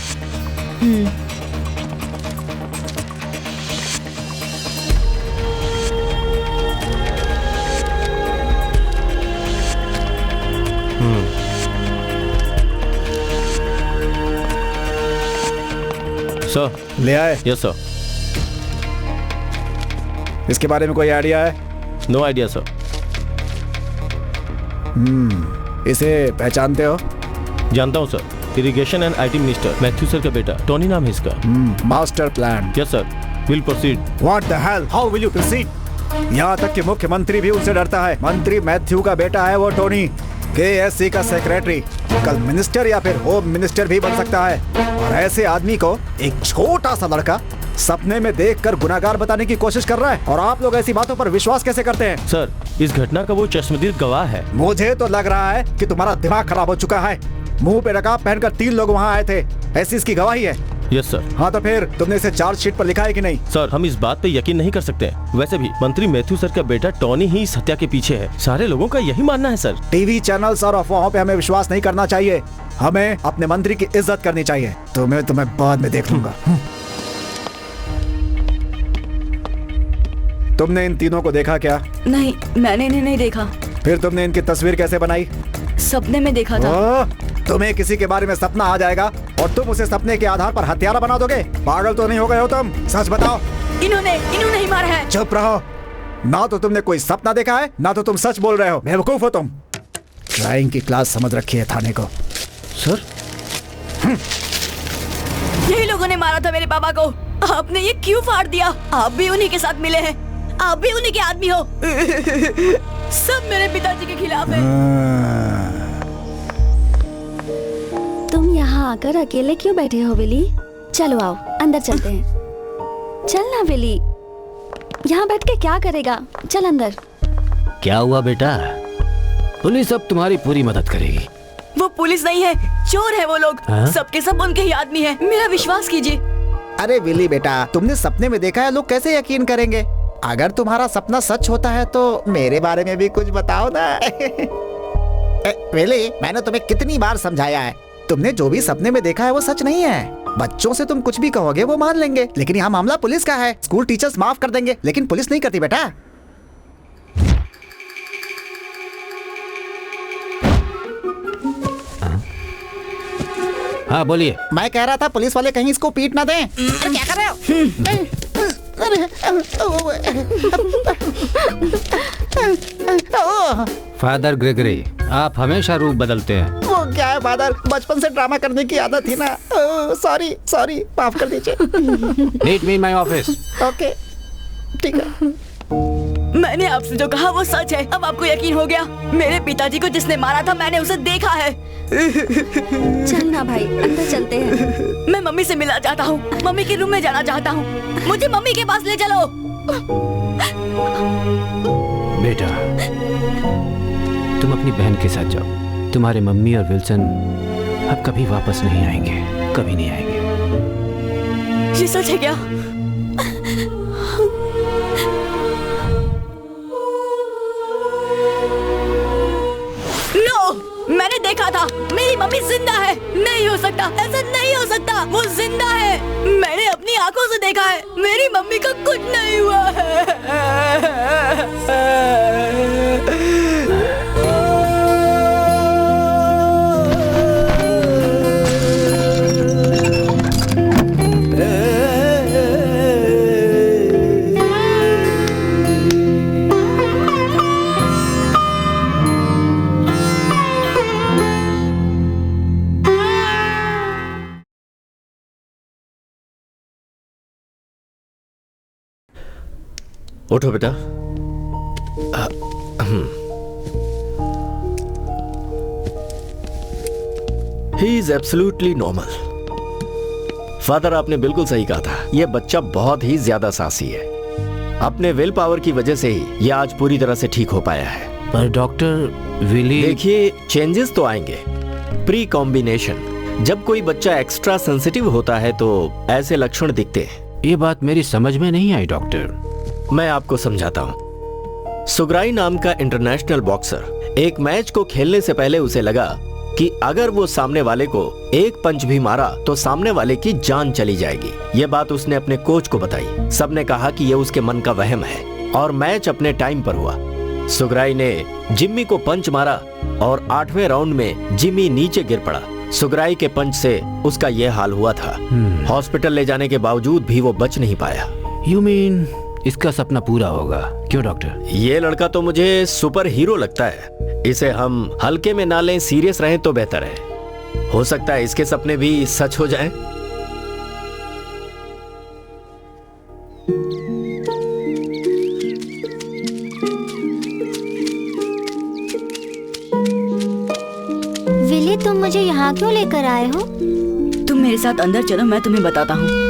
[SPEAKER 12] सर
[SPEAKER 8] ले आए?
[SPEAKER 12] Yes sir.
[SPEAKER 8] इसके बारे में कोई आइडिया है?
[SPEAKER 12] No idea sir.
[SPEAKER 8] इसे पहचानते हो?
[SPEAKER 12] जानता हूँ sir. Irrigation and IT minister Matthew sir का बेटा टोनी नाम है इसका।
[SPEAKER 8] Master plan.
[SPEAKER 12] Yes sir, will proceed.
[SPEAKER 8] What the hell, how will you proceed? यहाँ तक कि मुख्यमंत्री भी उनसे डरता है। मंत्री मैथ्यू का बेटा है वो टोनी, केएससी का सेक्रेटरी, कल मिनिस्टर या फिर होम मिनिस्टर भी बन सकता है। और ऐसे आदमी को एक छोटा सा लड़का सपने में देखकर गुनाहगार बताने की कोशिश कर रहा है, और आप लोग ऐसी बातों पर विश्वास कैसे करते हैं?
[SPEAKER 12] सर इस घटना का वो चश्मदीद गवाह है।
[SPEAKER 8] मुझे तो लग रहा है कि तुम्हारा दिमाग खराब हो चुका है। मुंह पे नकाब पहनकर 3 लोग वहाँ आए थे, ऐसी इसकी गवाही है।
[SPEAKER 12] Yes sir.
[SPEAKER 8] हाँ तो फिर तुमने इसे चार्जशीट पर लिखा है कि नहीं?
[SPEAKER 12] सर हम इस बात पे यकीन नहीं कर सकते। वैसे भी मंत्री मैथ्यू सर का बेटा टोनी ही इस हत्या के पीछे है। सारे लोगों का यही मानना है सर।
[SPEAKER 8] टीवी चैनल्स और अफवाहों पे हमें विश्वास नहीं करना चाहिए। हमें अपने मंत्री की इज्जत करनी चाहिए। तुम्हें बाद में देख लूंगा। तुमने इन तीनों को देखा क्या?
[SPEAKER 5] नहीं, मैंने इन्हें नहीं देखा।
[SPEAKER 8] फिर तुमने इनकी तस्वीर कैसे बनाई?
[SPEAKER 5] सपने में देखा था।
[SPEAKER 8] तुम्हें किसी के बारे में सपना आ जाएगा और तुम उसे सपने के आधार पर हत्यारा बना दोगे? पागल तो नहीं हो गए हो तुम? सच बताओ।
[SPEAKER 5] इन्होंने ही मारा है।
[SPEAKER 8] चुप रहो। ना तो तुमने कोई सपना देखा है, ना तो तुम सच बोल रहे हो। बेवकूफ हो तुम। ड्राइंग की क्लास समझ रखी है थाने को।
[SPEAKER 4] सर,
[SPEAKER 5] यही लोगों ने मारा था मेरे पापा को। आपने ये क्यों फाड़ दिया? आप भी उन्हीं के साथ मिले हैं, आप भी उन्हीं के आदमी हो। सब मेरे पिताजी के खिलाफ है।
[SPEAKER 1] तुम यहाँ आकर अकेले क्यों बैठे हो विली? चलो आओ अंदर चलते हैं। चल ना विली, यहाँ बैठ के क्या करेगा? चल अंदर।
[SPEAKER 2] क्या हुआ बेटा? पुलिस अब तुम्हारी पूरी मदद करेगी।
[SPEAKER 5] वो पुलिस नहीं है, चोर है वो लोग।
[SPEAKER 2] हाँ?
[SPEAKER 5] सबके सब उनके ही आदमी हैं। मेरा विश्वास कीजिए।
[SPEAKER 8] अरे विली बेटा, तुमने सपने में देखा है, लोग कैसे यकीन करेंगे? अगर तुम्हारा सपना सच होता है तो मेरे बारे में भी कुछ बताओ ना। विली, मैंने तुम्हें कितनी बार समझाया है, तुमने जो भी सपने में देखा है वो सच नहीं है। बच्चों से तुम कुछ भी कहोगे वो मान लेंगे, लेकिन यहाँ मामला पुलिस का है। स्कूल टीचर्स माफ कर देंगे, लेकिन पुलिस नहीं करती बेटा।
[SPEAKER 2] हाँ बोलिए।
[SPEAKER 8] मैं कह रहा था पुलिस वाले कहीं इसको पीट ना दें। अरे क्या कर रहे हो?
[SPEAKER 2] फादर ग्रेगरी, आप हमेशा रूप बदलते हैं।
[SPEAKER 8] वो क्या है फादर, बचपन से ड्रामा करने की आदत थी ना। सॉरी सॉरी, माफ कर दीजिए।
[SPEAKER 2] Meet me in my office.
[SPEAKER 8] Okay ठीक है।
[SPEAKER 5] मैंने आपसे जो कहा वो सच है। अब आपको यकीन हो गया। मेरे पिताजी को जिसने मारा था मैंने उसे देखा है।
[SPEAKER 1] चल ना भाई, अंदर चलते हैं।
[SPEAKER 5] मैं मम्मी से मिलना चाहता हूँ। मम्मी के रूम में जाना चाहता हूँ। मुझे मम्मी के पास ले चलो।
[SPEAKER 2] बेटा, तुम अपनी बहन के साथ जाओ। तुम्हारे मम्मी और विल्सन अब कभी वापस नहीं आएंगे, कभी नहीं आएंगे।
[SPEAKER 5] ये सच है क्या? मैंने देखा था, मेरी मम्मी जिंदा है। नहीं हो सकता, ऐसा नहीं हो सकता। वो जिंदा है। मैंने अपनी आंखों से देखा है। मेरी मम्मी का कुछ नहीं हुआ
[SPEAKER 4] उठो बेटा। He is absolutely normal. Father, आपने बिल्कुल सही कहा था। यह बच्चा बहुत ही ज्यादा साहसी है। अपने विल पावर की वजह से ही यह आज पूरी तरह से ठीक हो पाया है।
[SPEAKER 2] पर डॉक्टर विली,
[SPEAKER 4] देखिए, चेंजेस तो आएंगे। प्री कॉम्बिनेशन, जब कोई बच्चा एक्स्ट्रा सेंसिटिव होता है तो ऐसे लक्षण दिखते हैं।
[SPEAKER 2] ये बात मेरी समझ में नहीं आई डॉक्टर।
[SPEAKER 4] मैं आपको समझाता हूँ। सुग्राई नाम का इंटरनेशनल बॉक्सर एक मैच को खेलने से पहले उसे लगा कि अगर वो सामने वाले को एक पंच भी मारा तो सामने वाले की जान चली जाएगी। ये बात उसने अपने कोच को बताई। सबने कहा कि यह उसके मन का वहम है और मैच अपने टाइम पर हुआ। सुग्राई ने जिम्मी को पंच मारा और 8वें राउंड में जिम्मी नीचे गिर पड़ा। सुग्राई के पंच से उसका यह हाल हुआ था। हॉस्पिटल ले जाने के बावजूद भी वो बच नहीं पाया।
[SPEAKER 2] यू मीन इसका सपना पूरा होगा? क्यों डॉक्टर?
[SPEAKER 4] ये लड़का तो मुझे सुपर हीरो लगता है। इसे हम हल्के में ना लें, सीरियस रहें तो बेहतर है। हो सकता है इसके सपने भी सच हो जाएं।
[SPEAKER 10] विली, तुम मुझे यहाँ क्यों लेकर आए हो?
[SPEAKER 5] तुम मेरे साथ अंदर चलो, मैं तुम्हें बताता हूँ।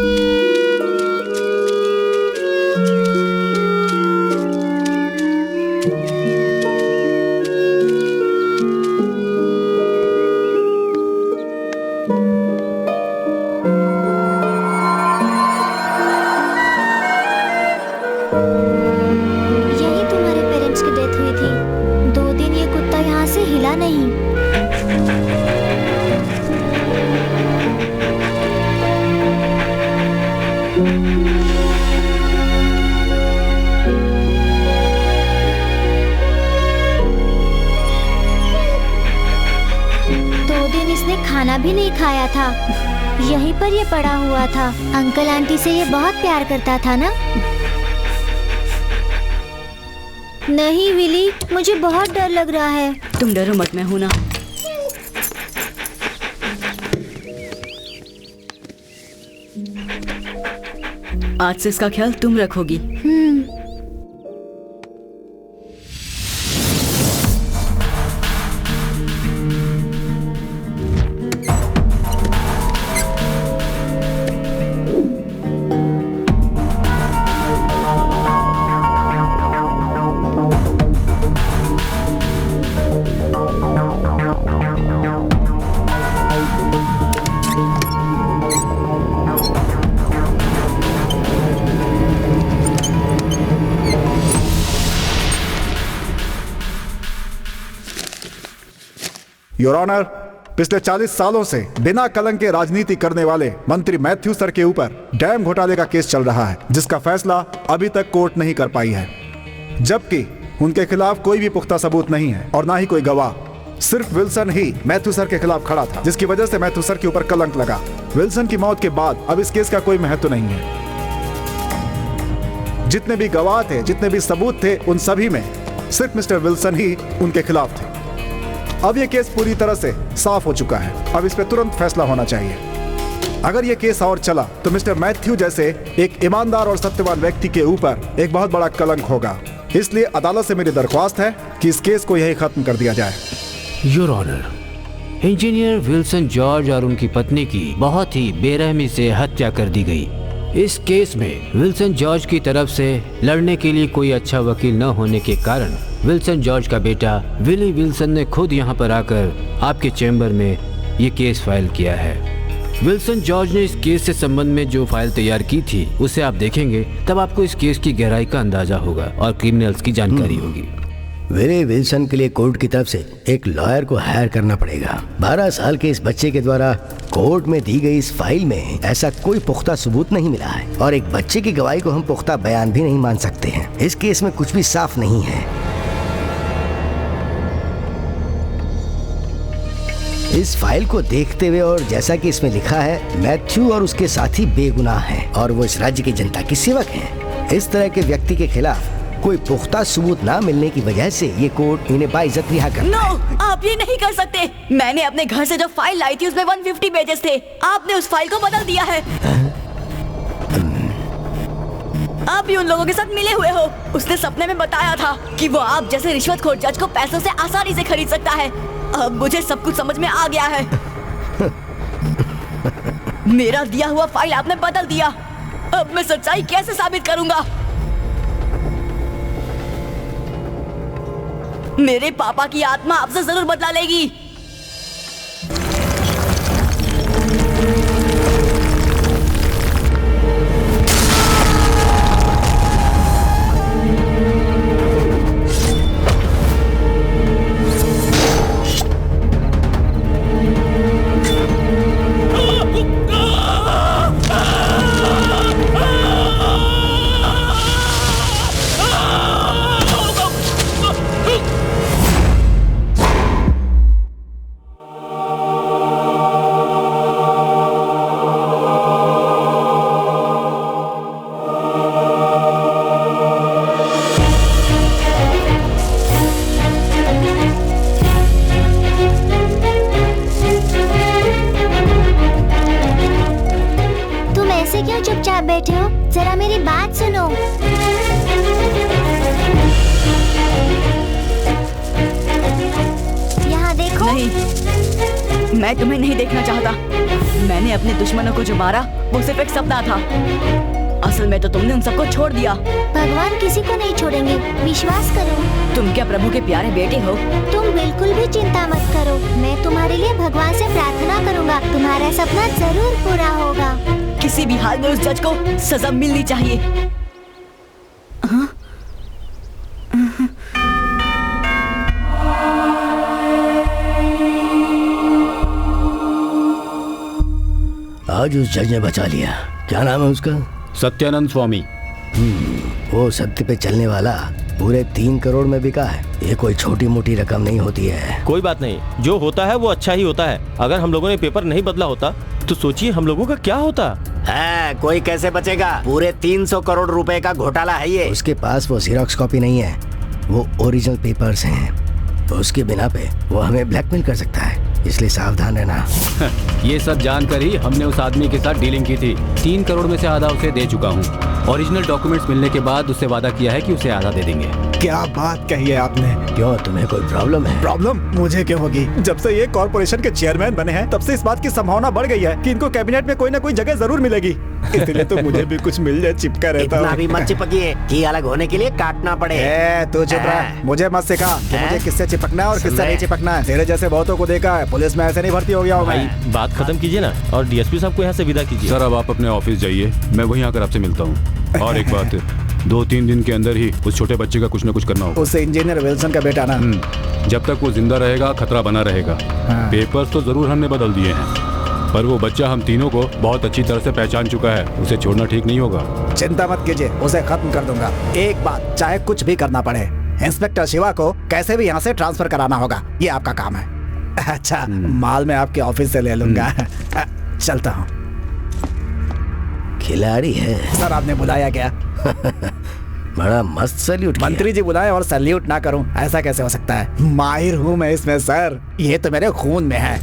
[SPEAKER 10] यही तुम्हारे पेरेंट्स की डेथ हुई थी। 2 दिन ये कुत्ता यहाँ से हिला नहीं। उसने खाना भी नहीं खाया था, यहीं पर ये पड़ा हुआ था। अंकल आंटी से ये बहुत प्यार करता था ना? नहीं विली, मुझे बहुत डर लग रहा है।
[SPEAKER 5] तुम डरो मत, मैं हूं ना। आज से इसका ख्याल तुम रखोगी।
[SPEAKER 8] योर ऑनर, पिछले 40 सालों से बिना कलंक के राजनीति करने वाले मंत्री मैथ्यू सर के ऊपर डैम घोटाले का केस चल रहा है, जिसका फैसला अभी तक कोर्ट नहीं कर पाई है, जबकि उनके खिलाफ कोई भी पुख्ता सबूत नहीं है और ना ही कोई गवाह। सिर्फ विल्सन ही मैथ्यू सर के खिलाफ खड़ा था, जिसकी वजह से मैथ्यू सर के ऊपर कलंक लगा। विल्सन की मौत के बाद अब इस केस का कोई महत्व नहीं है। जितने भी गवाह थे, जितने भी सबूत थे, उन सभी में सिर्फ मिस्टर विल्सन ही उनके खिलाफ थे। अब यह केस पूरी तरह से साफ हो चुका है। अब इस पे तुरंत फैसला होना चाहिए। अगर यह केस और चला तो मिस्टर मैथ्यू जैसे एक ईमानदार और सत्यवान व्यक्ति के ऊपर एक बहुत बड़ा कलंक होगा। इसलिए अदालत से मेरी दरख्वास्त है कि इस केस को यही खत्म कर दिया जाए।
[SPEAKER 2] Your honour, engineer Wilson George और उनकी पत्नी की बहुत ही बेरहमी से हत्या कर दी गई। इस केस में विल्सन जॉर्ज की तरफ से लड़ने के लिए कोई अच्छा वकील न होने के कारण विल्सन जॉर्ज का बेटा विली विल्सन ने खुद यहाँ पर आकर आपके चैम्बर में ये केस फाइल किया है। विल्सन जॉर्ज ने इस केस से संबंध में जो फाइल तैयार की थी उसे आप देखेंगे, तब आपको इस केस की गहराई का अंदाजा होगा और क्रिमिनल्स की जानकारी होगी।
[SPEAKER 6] विली विल्सन के लिए कोर्ट की तरफ से एक लॉयर को हायर करना पड़ेगा। 12 साल के इस बच्चे के द्वारा कोर्ट में दी गई इस फाइल में ऐसा कोई पुख्ता सबूत नहीं मिला है और एक बच्चे की गवाही को हम पुख्ता बयान भी नहीं मान सकते हैं। इस केस में कुछ भी साफ नहीं है। इस फाइल को देखते हुए और जैसा कि इसमें लिखा है, मैथ्यू और उसके साथी बेगुनाह हैं और वो इस राज्य की जनता के सेवक हैं। इस तरह के व्यक्ति के खिलाफ कोई पुख्ता सबूत ना मिलने की वजह से ये कोर्ट इन्हें बाइज्जत रिहा करता है।
[SPEAKER 5] आप ये नहीं कर सकते। मैंने अपने घर से जो फाइल लाई थी उसमें 150 पेजेस थे। आपने उस फाइल को बदल दिया है। आप भी उन लोगों के साथ मिले हुए हो। उसने सपने में बताया था कि वो आप जैसे रिश्वतखोर जज को पैसों से आसानी से खरीद सकता है। अब मुझे सब कुछ समझ में आ गया है। मेरा दिया हुआ फाइल आपने बदल दिया। अब मैं सच्चाई कैसे साबित करूंगा? मेरे पापा की आत्मा आपसे जरूर बदला लेगी।
[SPEAKER 10] बैठे हो, जरा मेरी बात सुनो। यहाँ देखो।
[SPEAKER 5] नहीं, मैं तुम्हें नहीं देखना चाहता। मैंने अपने दुश्मनों को जो मारा वो सिर्फ एक सपना था। असल में तो तुमने उन सबको छोड़ दिया।
[SPEAKER 10] भगवान किसी को नहीं छोड़ेंगे, विश्वास करो।
[SPEAKER 5] तुम क्या प्रभु के प्यारे बेटे हो?
[SPEAKER 10] तुम बिल्कुल भी चिंता मत करो। मैं तुम्हारे लिए भगवान से प्रार्थना करूँगा। तुम्हारा सपना जरूर पूरा होगा।
[SPEAKER 5] किसी भी हाल में उस जज को सजा मिलनी चाहिए।
[SPEAKER 6] आज उस जज ने बचा लिया। क्या नाम है उसका?
[SPEAKER 7] सत्यानंद स्वामी।
[SPEAKER 6] वो सत्य पे चलने वाला पूरे 3 करोड़ में बिका है। ये कोई छोटी मोटी रकम नहीं होती है।
[SPEAKER 12] कोई बात नहीं, जो होता है वो अच्छा ही होता है। अगर हम लोगों ने पेपर नहीं बदला होता तो सोचिए हम लोगों का क्या होता।
[SPEAKER 4] कोई कैसे बचेगा? पूरे 300 करोड़ रुपए का घोटाला है ये।
[SPEAKER 6] उसके पास वो जीरोक्स कॉपी नहीं है, वो ओरिजिनल पेपर्स हैं। उसके बिना पे वो हमें ब्लैकमेल कर सकता है, इसलिए सावधान रहना।
[SPEAKER 7] ये सब जानकर ही हमने उस आदमी के साथ डीलिंग की थी। 3 करोड़ में से आधा उसे दे चुका हूँ। ओरिजिनल डॉक्यूमेंट्स मिलने के बाद उससे वादा किया है कि उसे आधा दे देंगे।
[SPEAKER 8] क्या बात कही है आपने।
[SPEAKER 6] क्यों, तुम्हें कोई प्रॉब्लम है?
[SPEAKER 8] प्रॉब्लम मुझे क्यों होगी? जब से ये कॉर्पोरेशन के चेयरमैन बने हैं तब से इस बात की संभावना बढ़ गई है कि इनको कैबिनेट में कोई ना कोई जगह जरूर मिलेगी। इसलिए तो मुझे भी कुछ मिल जाए, चिपका रहता हूँ।
[SPEAKER 4] इतना भी मत चिपकिए कि अलग होने के लिए काटना पड़े।
[SPEAKER 8] तू चुप रह, मुझे मत सिखा कि मुझे किससे चिपकना है और किससे नहीं चिपकना है। तेरे जैसे बहुतों को देखा है, पुलिस में ऐसे नहीं भर्ती हो गया हूँ
[SPEAKER 12] भाई। बात खत्म कीजिए ना और डीएसपी साहब को यहाँ से विदा कीजिए।
[SPEAKER 7] सर अब आप अपने ऑफिस जाइए, मैं वहीं आकर आपसे मिलता हूँ। और एक बात, 2-3 दिन के अंदर ही उस छोटे बच्चे का कुछ न कुछ करना होगा।
[SPEAKER 8] उस इंजीनियर विल्सन का बेटा ना।
[SPEAKER 7] जब तक वो जिंदा रहेगा खतरा बना रहेगा। पेपर्स तो जरूर हमने बदल दिए हैं, पर वो बच्चा हम तीनों को बहुत अच्छी तरह से पहचान चुका है। उसे छोड़ना ठीक नहीं होगा।
[SPEAKER 8] चिंता मत कीजिए, उसे खत्म कर दूंगा। एक बात, चाहे कुछ भी करना पड़े, इंस्पेक्टर शिवा को कैसे भी यहाँ से ट्रांसफर कराना होगा। ये आपका काम है। अच्छा, माल मैं आपके ऑफिस से ले लूंगा। चलता हूँ।
[SPEAKER 6] खिलाड़ी है।
[SPEAKER 8] सर आपने बुलाया क्या?
[SPEAKER 6] बड़ा मस्त सैल्यूट।
[SPEAKER 8] मंत्री जी बुलाए और सैल्यूट ना करूं, ऐसा कैसे हो सकता है? माहिर हूँ मैं इसमें सर, ये तो मेरे खून में है।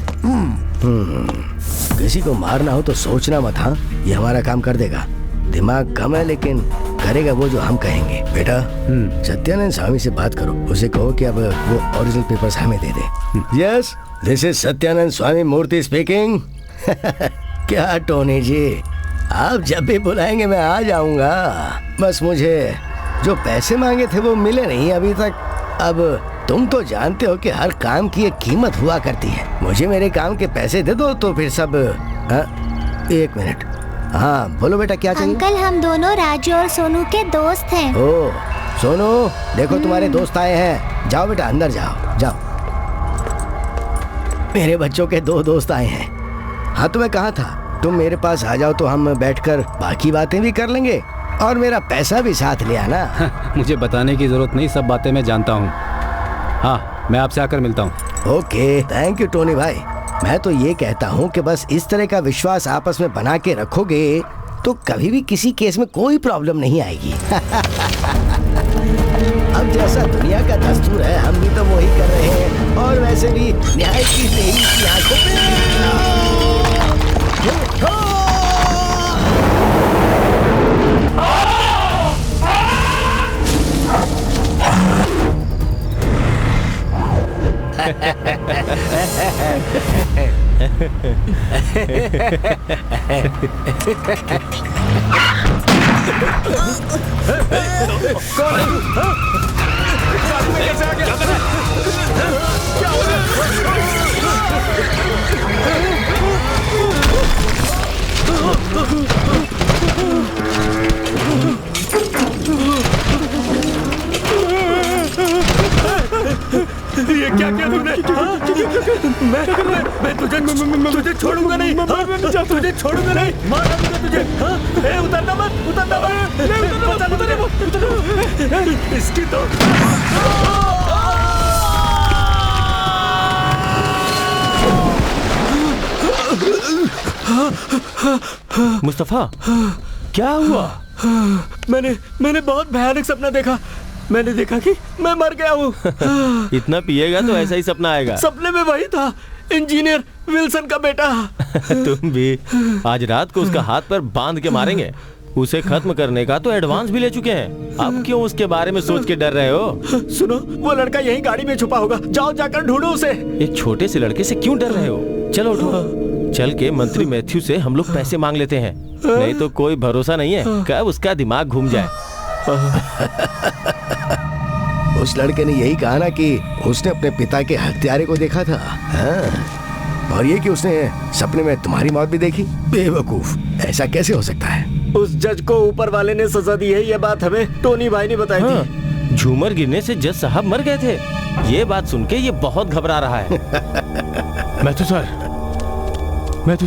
[SPEAKER 6] किसी को मारना हो तो सोचना मत। हाँ, ये हमारा काम कर देगा। दिमाग कम है लेकिन करेगा वो जो हम कहेंगे। बेटा, सत्यानंद स्वामी से बात करो, उसे कहो कि अब वो ओरिजिनल पेपर्स हमें दे दे। Yes, this is Satyanand Swami Murthy speaking. क्या टोनी जी, आप जब भी बुलाएंगे मैं आ जाऊंगा। बस मुझे जो पैसे मांगे थे वो मिले नहीं अभी तक। अब तुम तो जानते हो कि हर काम की एक कीमत हुआ करती है। मुझे मेरे काम के पैसे दे दो तो फिर सब। एक मिनट। हाँ बोलो बेटा, क्या चाहिए?
[SPEAKER 10] अंकल, हम दोनों राजू और सोनू के दोस्त हैं।
[SPEAKER 6] ओ सोनू, देखो तुम्हारे दोस्त आए हैं। जाओ बेटा अंदर जाओ जाओ। मेरे बच्चों के 2 दोस्त आए हैं। हाँ तो मैं कहा था, तुम मेरे पास आ जाओ तो हम बैठकर बाकी बातें भी कर लेंगे और मेरा पैसा भी साथ ले आना।
[SPEAKER 7] मुझे बताने की जरूरत नहीं, सब बातें मैं जानता हूँ। हाँ, मैं आपसे आकर मिलता हूँ।
[SPEAKER 6] ओके, थैंक यू टोनी भाई। मैं तो ये कहता हूँ कि बस इस तरह का विश्वास आपस में बना के रखोगे तो कभी भी किसी केस में कोई प्रॉब्लम नहीं आएगी। अब जैसा दुनिया का दस्तूर है हम भी तो वही कर रहे हैं। और वैसे भी न्याय की देही की आंखों में
[SPEAKER 12] ये क्या किया तुमने? मैं तुझे छोड़ूंगा नहीं। तुझे छोड़ूंगा नहीं, मार दूंगा तुझे। उतरना मत, उतरना मत। इसकी तो मुस्तफा, क्या हुआ? मैंने बहुत भयानक सपना देखा। मैंने देखा कि मैं मर गया हूँ। इतना पिएगा तो ऐसा ही सपना आएगा। सपने में वही था, इंजीनियर विल्सन का बेटा। तुम भी आज रात को उसका हाथ पर बांध के मारेंगे। उसे खत्म करने का तो एडवांस भी ले चुके हैं। अब क्यों उसके बारे में सोच के डर रहे हो? सुनो, वो लड़का यही गाड़ी में छुपा होगा। जाओ जाकर ढूंढो उसे। एक छोटे से लड़के से क्यों डर रहे हो? चलो उठो, चल के मंत्री मैथ्यू से हम लोग पैसे मांग लेते हैं। नहीं तो कोई भरोसा नहीं है कब उसका दिमाग घूम जाए।
[SPEAKER 6] उस लड़के ने यही कहा ना कि उसने अपने पिता के हत्यारे को देखा था। हाँ। और ये कि उसने सपने में तुम्हारी मौत भी देखी। बेवकूफ, ऐसा कैसे हो सकता है?
[SPEAKER 12] उस जज को ऊपर वाले ने सजा दी है, ये बात हमें टोनी भाई ने बताई थी। झूमर गिरने से जज साहब मर गए थे। ये बात सुन के ये बहुत घबरा रहा है। मैथ्यू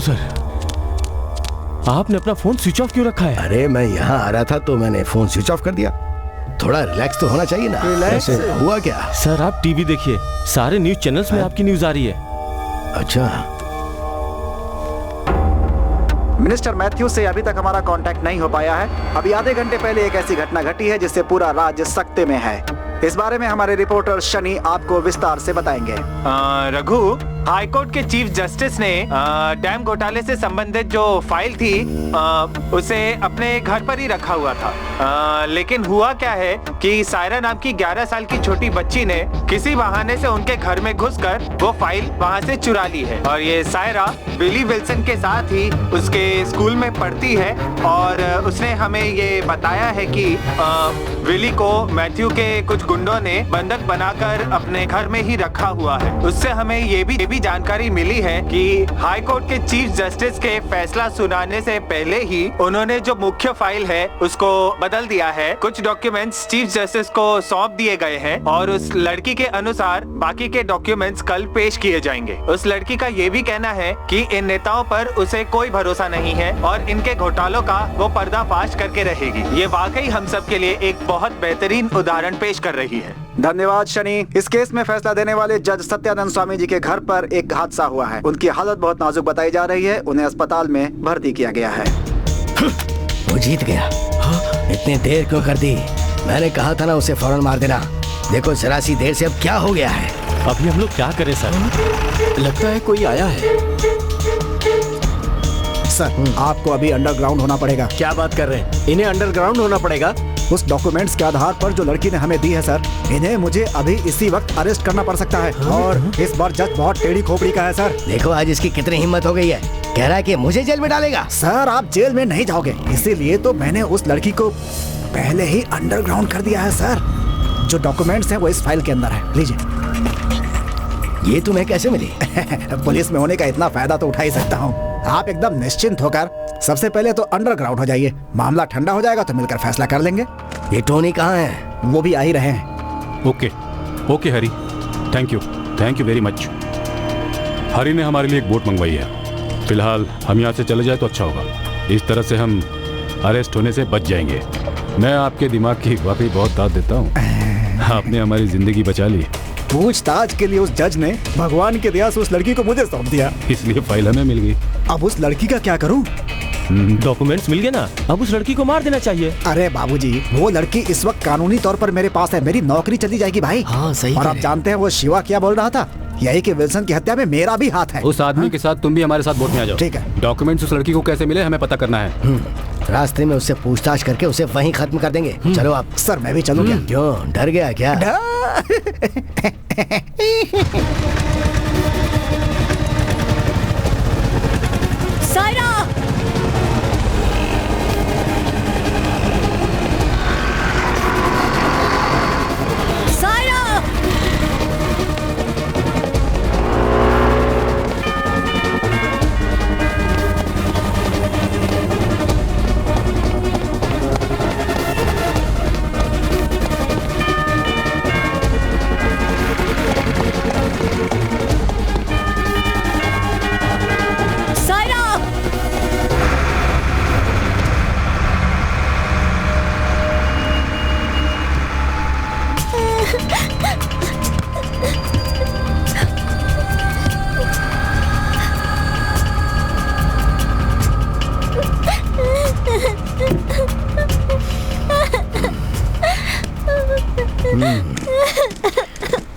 [SPEAKER 12] सर, आपने अपना फोन स्विच ऑफ क्यों रखा है?
[SPEAKER 6] अरे मैं यहाँ आ रहा था तो मैंने फोन स्विच ऑफ कर दिया। थोड़ा रिलैक्स तो होना चाहिए ना।
[SPEAKER 12] रिलैक्स?
[SPEAKER 6] ऐसे हुआ क्या?
[SPEAKER 12] सर आप टीवी देखिए, सारे न्यूज चैनल्स में आपकी न्यूज आ रही है।
[SPEAKER 6] अच्छा।
[SPEAKER 8] मिनिस्टर मैथ्यू से अभी तक हमारा कांटेक्ट नहीं हो पाया है। अभी आधे घंटे पहले एक ऐसी घटना घटी है जिससे पूरा राज्य सख्ते में है। इस बारे में हमारे रिपोर्टर शनि आपको विस्तार से बताएंगे।
[SPEAKER 14] रघु, हाईकोर्ट के चीफ जस्टिस ने डैम घोटाले से संबंधित जो फाइल थी उसे अपने घर पर ही रखा हुआ था। लेकिन हुआ क्या है कि सायरा नाम की 11 साल की छोटी बच्ची ने किसी बहाने से उनके घर में घुसकर वो फाइल वहां से चुरा ली है। और ये सायरा विली विल्सन के साथ ही उसके स्कूल में पढ़ती है और उसने हमें ये बताया है कि विली को मैथ्यू के कुछ गुंडों ने बंधक बनाकर अपने घर में ही रखा हुआ है। उससे हमें ये भी जानकारी मिली है कि हाई कोर्ट के चीफ जस्टिस के फैसला सुनाने से पहले ही उन्होंने जो मुख्य फाइल है उसको बदल दिया है। कुछ डॉक्यूमेंट्स चीफ जस्टिस को सौंप दिए गए हैं और उस लड़की के अनुसार बाकी के डॉक्यूमेंट्स कल पेश किए जाएंगे। उस लड़की का ये भी कहना है कि इन नेताओं पर उसे कोई भरोसा नहीं है और इनके घोटालों का वो पर्दाफाश करके रहेगी। ये वाकई हम सब के लिए एक बहुत बेहतरीन उदाहरण पेश कर रही है।
[SPEAKER 8] धन्यवाद शनि। इस केस में फैसला देने वाले जज सत्यानंद स्वामी जी के घर पर एक हादसा हुआ है। उनकी हालत बहुत नाजुक बताई जा रही है। उन्हें अस्पताल में भर्ती किया गया है।
[SPEAKER 6] वो जीत गया। इतनी देर क्यों कर दी? मैंने कहा था ना उसे फौरन मार देना। देखो जरा सी देर से अब क्या हो गया है।
[SPEAKER 12] अभी हम लोग क्या करें सर?
[SPEAKER 4] लगता है कोई आया है।
[SPEAKER 8] सर आपको अभी अंडरग्राउंड होना पड़ेगा।
[SPEAKER 4] क्या बात कर रहे हैं? इन्हें अंडरग्राउंड होना पड़ेगा?
[SPEAKER 8] उस डॉक्यूमेंट्स के आधार पर जो लड़की ने हमें दी है सर, इन्हें मुझे अभी इसी वक्त अरेस्ट करना पड़ सकता है। और इस बार जज बहुत टेढ़ी खोपड़ी का है सर।
[SPEAKER 6] देखो आज इसकी कितनी हिम्मत हो गई है। कह रहा है कि मुझे जेल में डालेगा।
[SPEAKER 8] सर आप जेल में नहीं जाओगे, इसीलिए तो मैंने उस लड़की को पहले ही अंडरग्राउंड कर दिया है सर। जो डॉक्यूमेंट्स हैं वो इस फाइल के अंदर है। लीजिए।
[SPEAKER 6] ये तुम्हें कैसे मिली?
[SPEAKER 8] पुलिस में होने का इतना फायदा तो उठा ही सकता हूँ। आप एकदम निश्चिंत होकर सबसे पहले तो अंडरग्राउंड हो जाइए। मामला ठंडा हो जाएगा तो मिलकर फैसला कर लेंगे।
[SPEAKER 6] ये टोनी कहाँ है?
[SPEAKER 8] वो भी आ ही रहे हैं।
[SPEAKER 7] Okay Hari, thank you very much. Hari ने हमारे लिए एक बोट मंगवाई है। फिलहाल हम यहाँ से चले जाए तो अच्छा होगा। इस तरह से हम अरेस्ट होने से बच जाएंगे। मैं आपके दिमाग की वाकई बहुत दाद देता हूँ। आपने हमारी जिंदगी बचा ली।
[SPEAKER 8] पूछताछ के लिए उस जज ने भगवान की दया से उस लड़की को मुझे सौंप दिया,
[SPEAKER 7] इसलिए फाइल हमें मिल गई।
[SPEAKER 8] अब उस लड़की का क्या करूं?
[SPEAKER 12] डॉक्यूमेंट्स मिल गए ना, अब उस लड़की को मार देना चाहिए।
[SPEAKER 8] अरे बाबूजी, वो लड़की इस वक्त कानूनी तौर पर मेरे पास है। मेरी नौकरी चली जाएगी भाई।
[SPEAKER 6] हाँ सही।
[SPEAKER 8] और आप जानते हैं वो शिवा क्या बोल रहा था? यही कि विल्सन की हत्या में मेरा भी हाथ है।
[SPEAKER 7] उस आदमी के साथ तुम भी हमारे साथ बोट में आ जाओ।
[SPEAKER 8] ठीक है।
[SPEAKER 7] डॉक्यूमेंट्स उस लड़की को कैसे मिले हमें पता करना है।
[SPEAKER 6] रास्ते में उससे पूछताछ करके उसे वहीं खत्म कर देंगे। चलो आप।
[SPEAKER 8] सर मैं भी चलूँ क्या?
[SPEAKER 6] क्यों डर गया क्या?
[SPEAKER 1] सायरा! सायरा!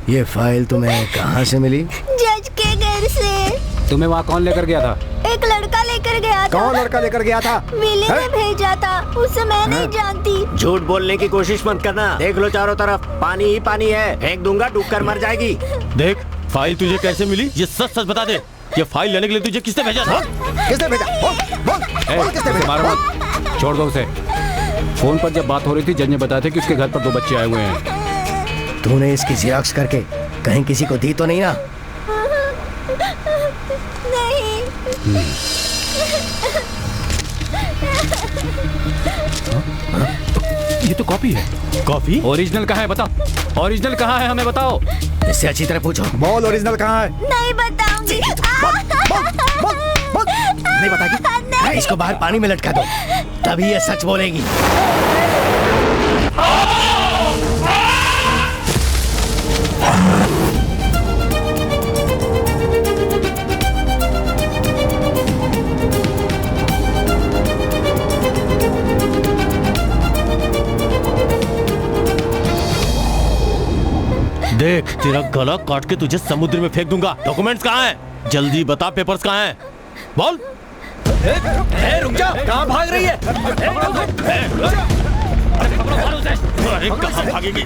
[SPEAKER 6] ये फाइल तुम्हें कहाँ से मिली?
[SPEAKER 10] जज के घर से।
[SPEAKER 7] तुम्हें वहाँ कौन लेकर गया था?
[SPEAKER 10] एक लड़का लेकर गया था।
[SPEAKER 8] कौन लड़का लेकर गया था?
[SPEAKER 10] विली ने भेजा था। उसे मैं नहीं जानती।
[SPEAKER 4] झूठ बोलने की कोशिश मत करना। देख लो चारों तरफ पानी ही पानी है। फेंक दूंगा, डूब कर मर जाएगी।
[SPEAKER 12] देख फाइल तुझे कैसे मिली, ये सच सच बता दे। ये फाइल लेने के लिए तुझे किसने भेजा था?
[SPEAKER 8] किसने भेजा? बोल किसने भेजा?
[SPEAKER 7] मारो मत, छोड़ दो उसे। फोन पर जब बात हो रही थी जज ने बताया था कि उसके घर पर 2 बच्चे आए हुए हैं।
[SPEAKER 6] तूने इसकी जेरॉक्स करके कहीं किसी को दी तो नहीं ना?
[SPEAKER 10] नहीं।
[SPEAKER 7] ये तो कॉपी है।
[SPEAKER 12] कॉपी?
[SPEAKER 7] ओरिजिनल कहाँ है बताओ। ओरिजिनल कहाँ है हमें बताओ।
[SPEAKER 6] इससे अच्छी तरह पूछो।
[SPEAKER 8] बोल ओरिजिनल कहाँ है?
[SPEAKER 10] नहीं बताऊंगी।
[SPEAKER 8] बोल नहीं बताएगी?
[SPEAKER 6] इसको बाहर पानी में लटका दो, तभी ये सच बोलेगी।
[SPEAKER 12] देख, तेरा गला काट के तुझे समुद्र में फेंक दूंगा। डॉक्यूमेंट्स कहाँ हैं? जल्दी बता, पेपर्स कहाँ हैं? बोल।
[SPEAKER 4] रुक जा, कहाँ भाग रही है?
[SPEAKER 12] अरे कहाँ भागेगी?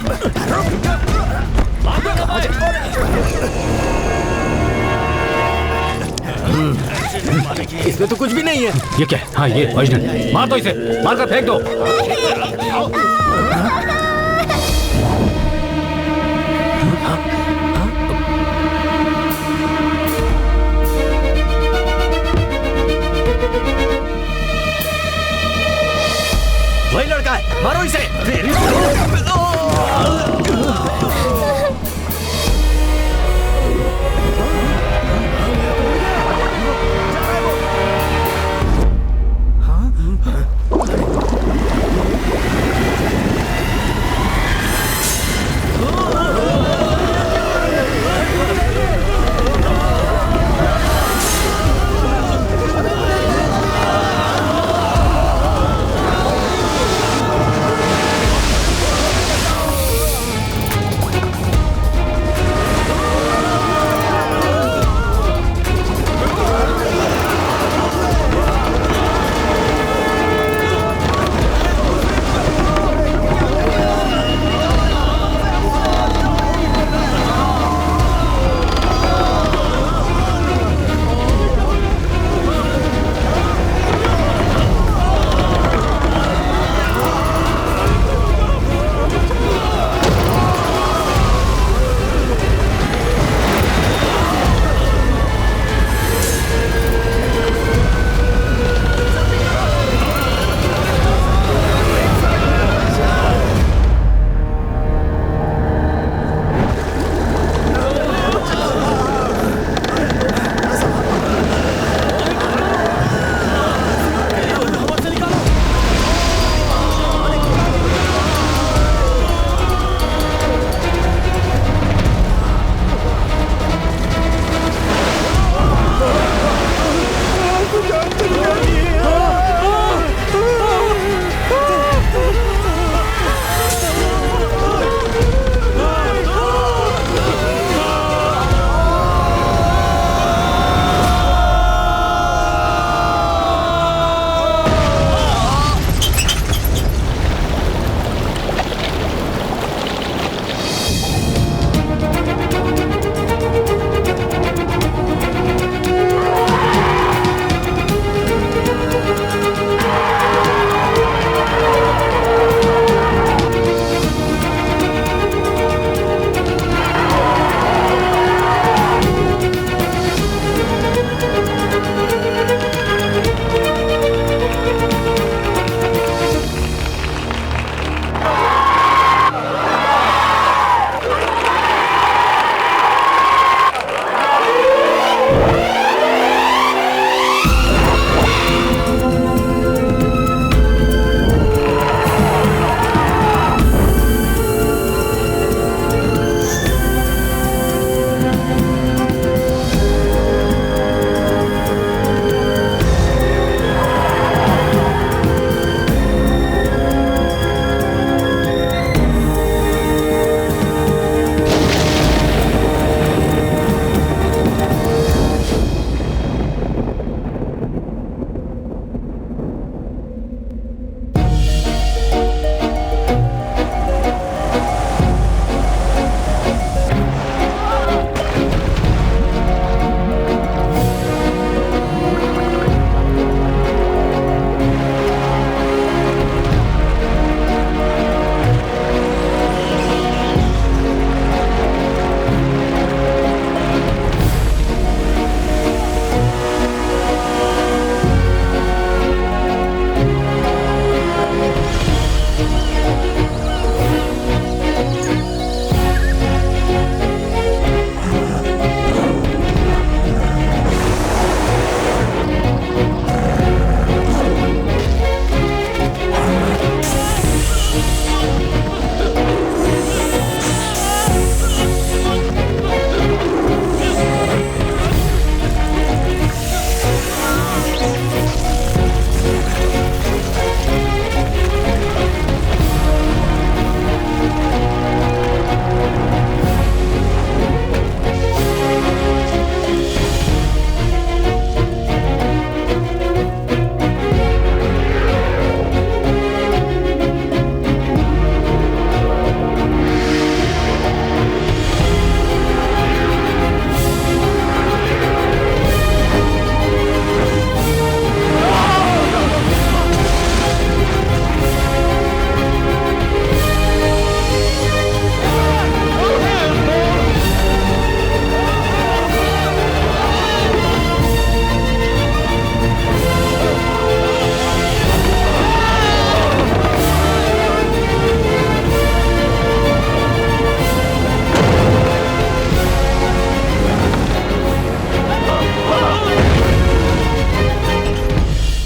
[SPEAKER 4] इसमें तो कुछ भी नहीं है।
[SPEAKER 7] ये क्या है? हाँ ये ओरिजिनल। मार दो इसे, मार कर फेंक दो।
[SPEAKER 4] वही लड़का है, मारो इसे।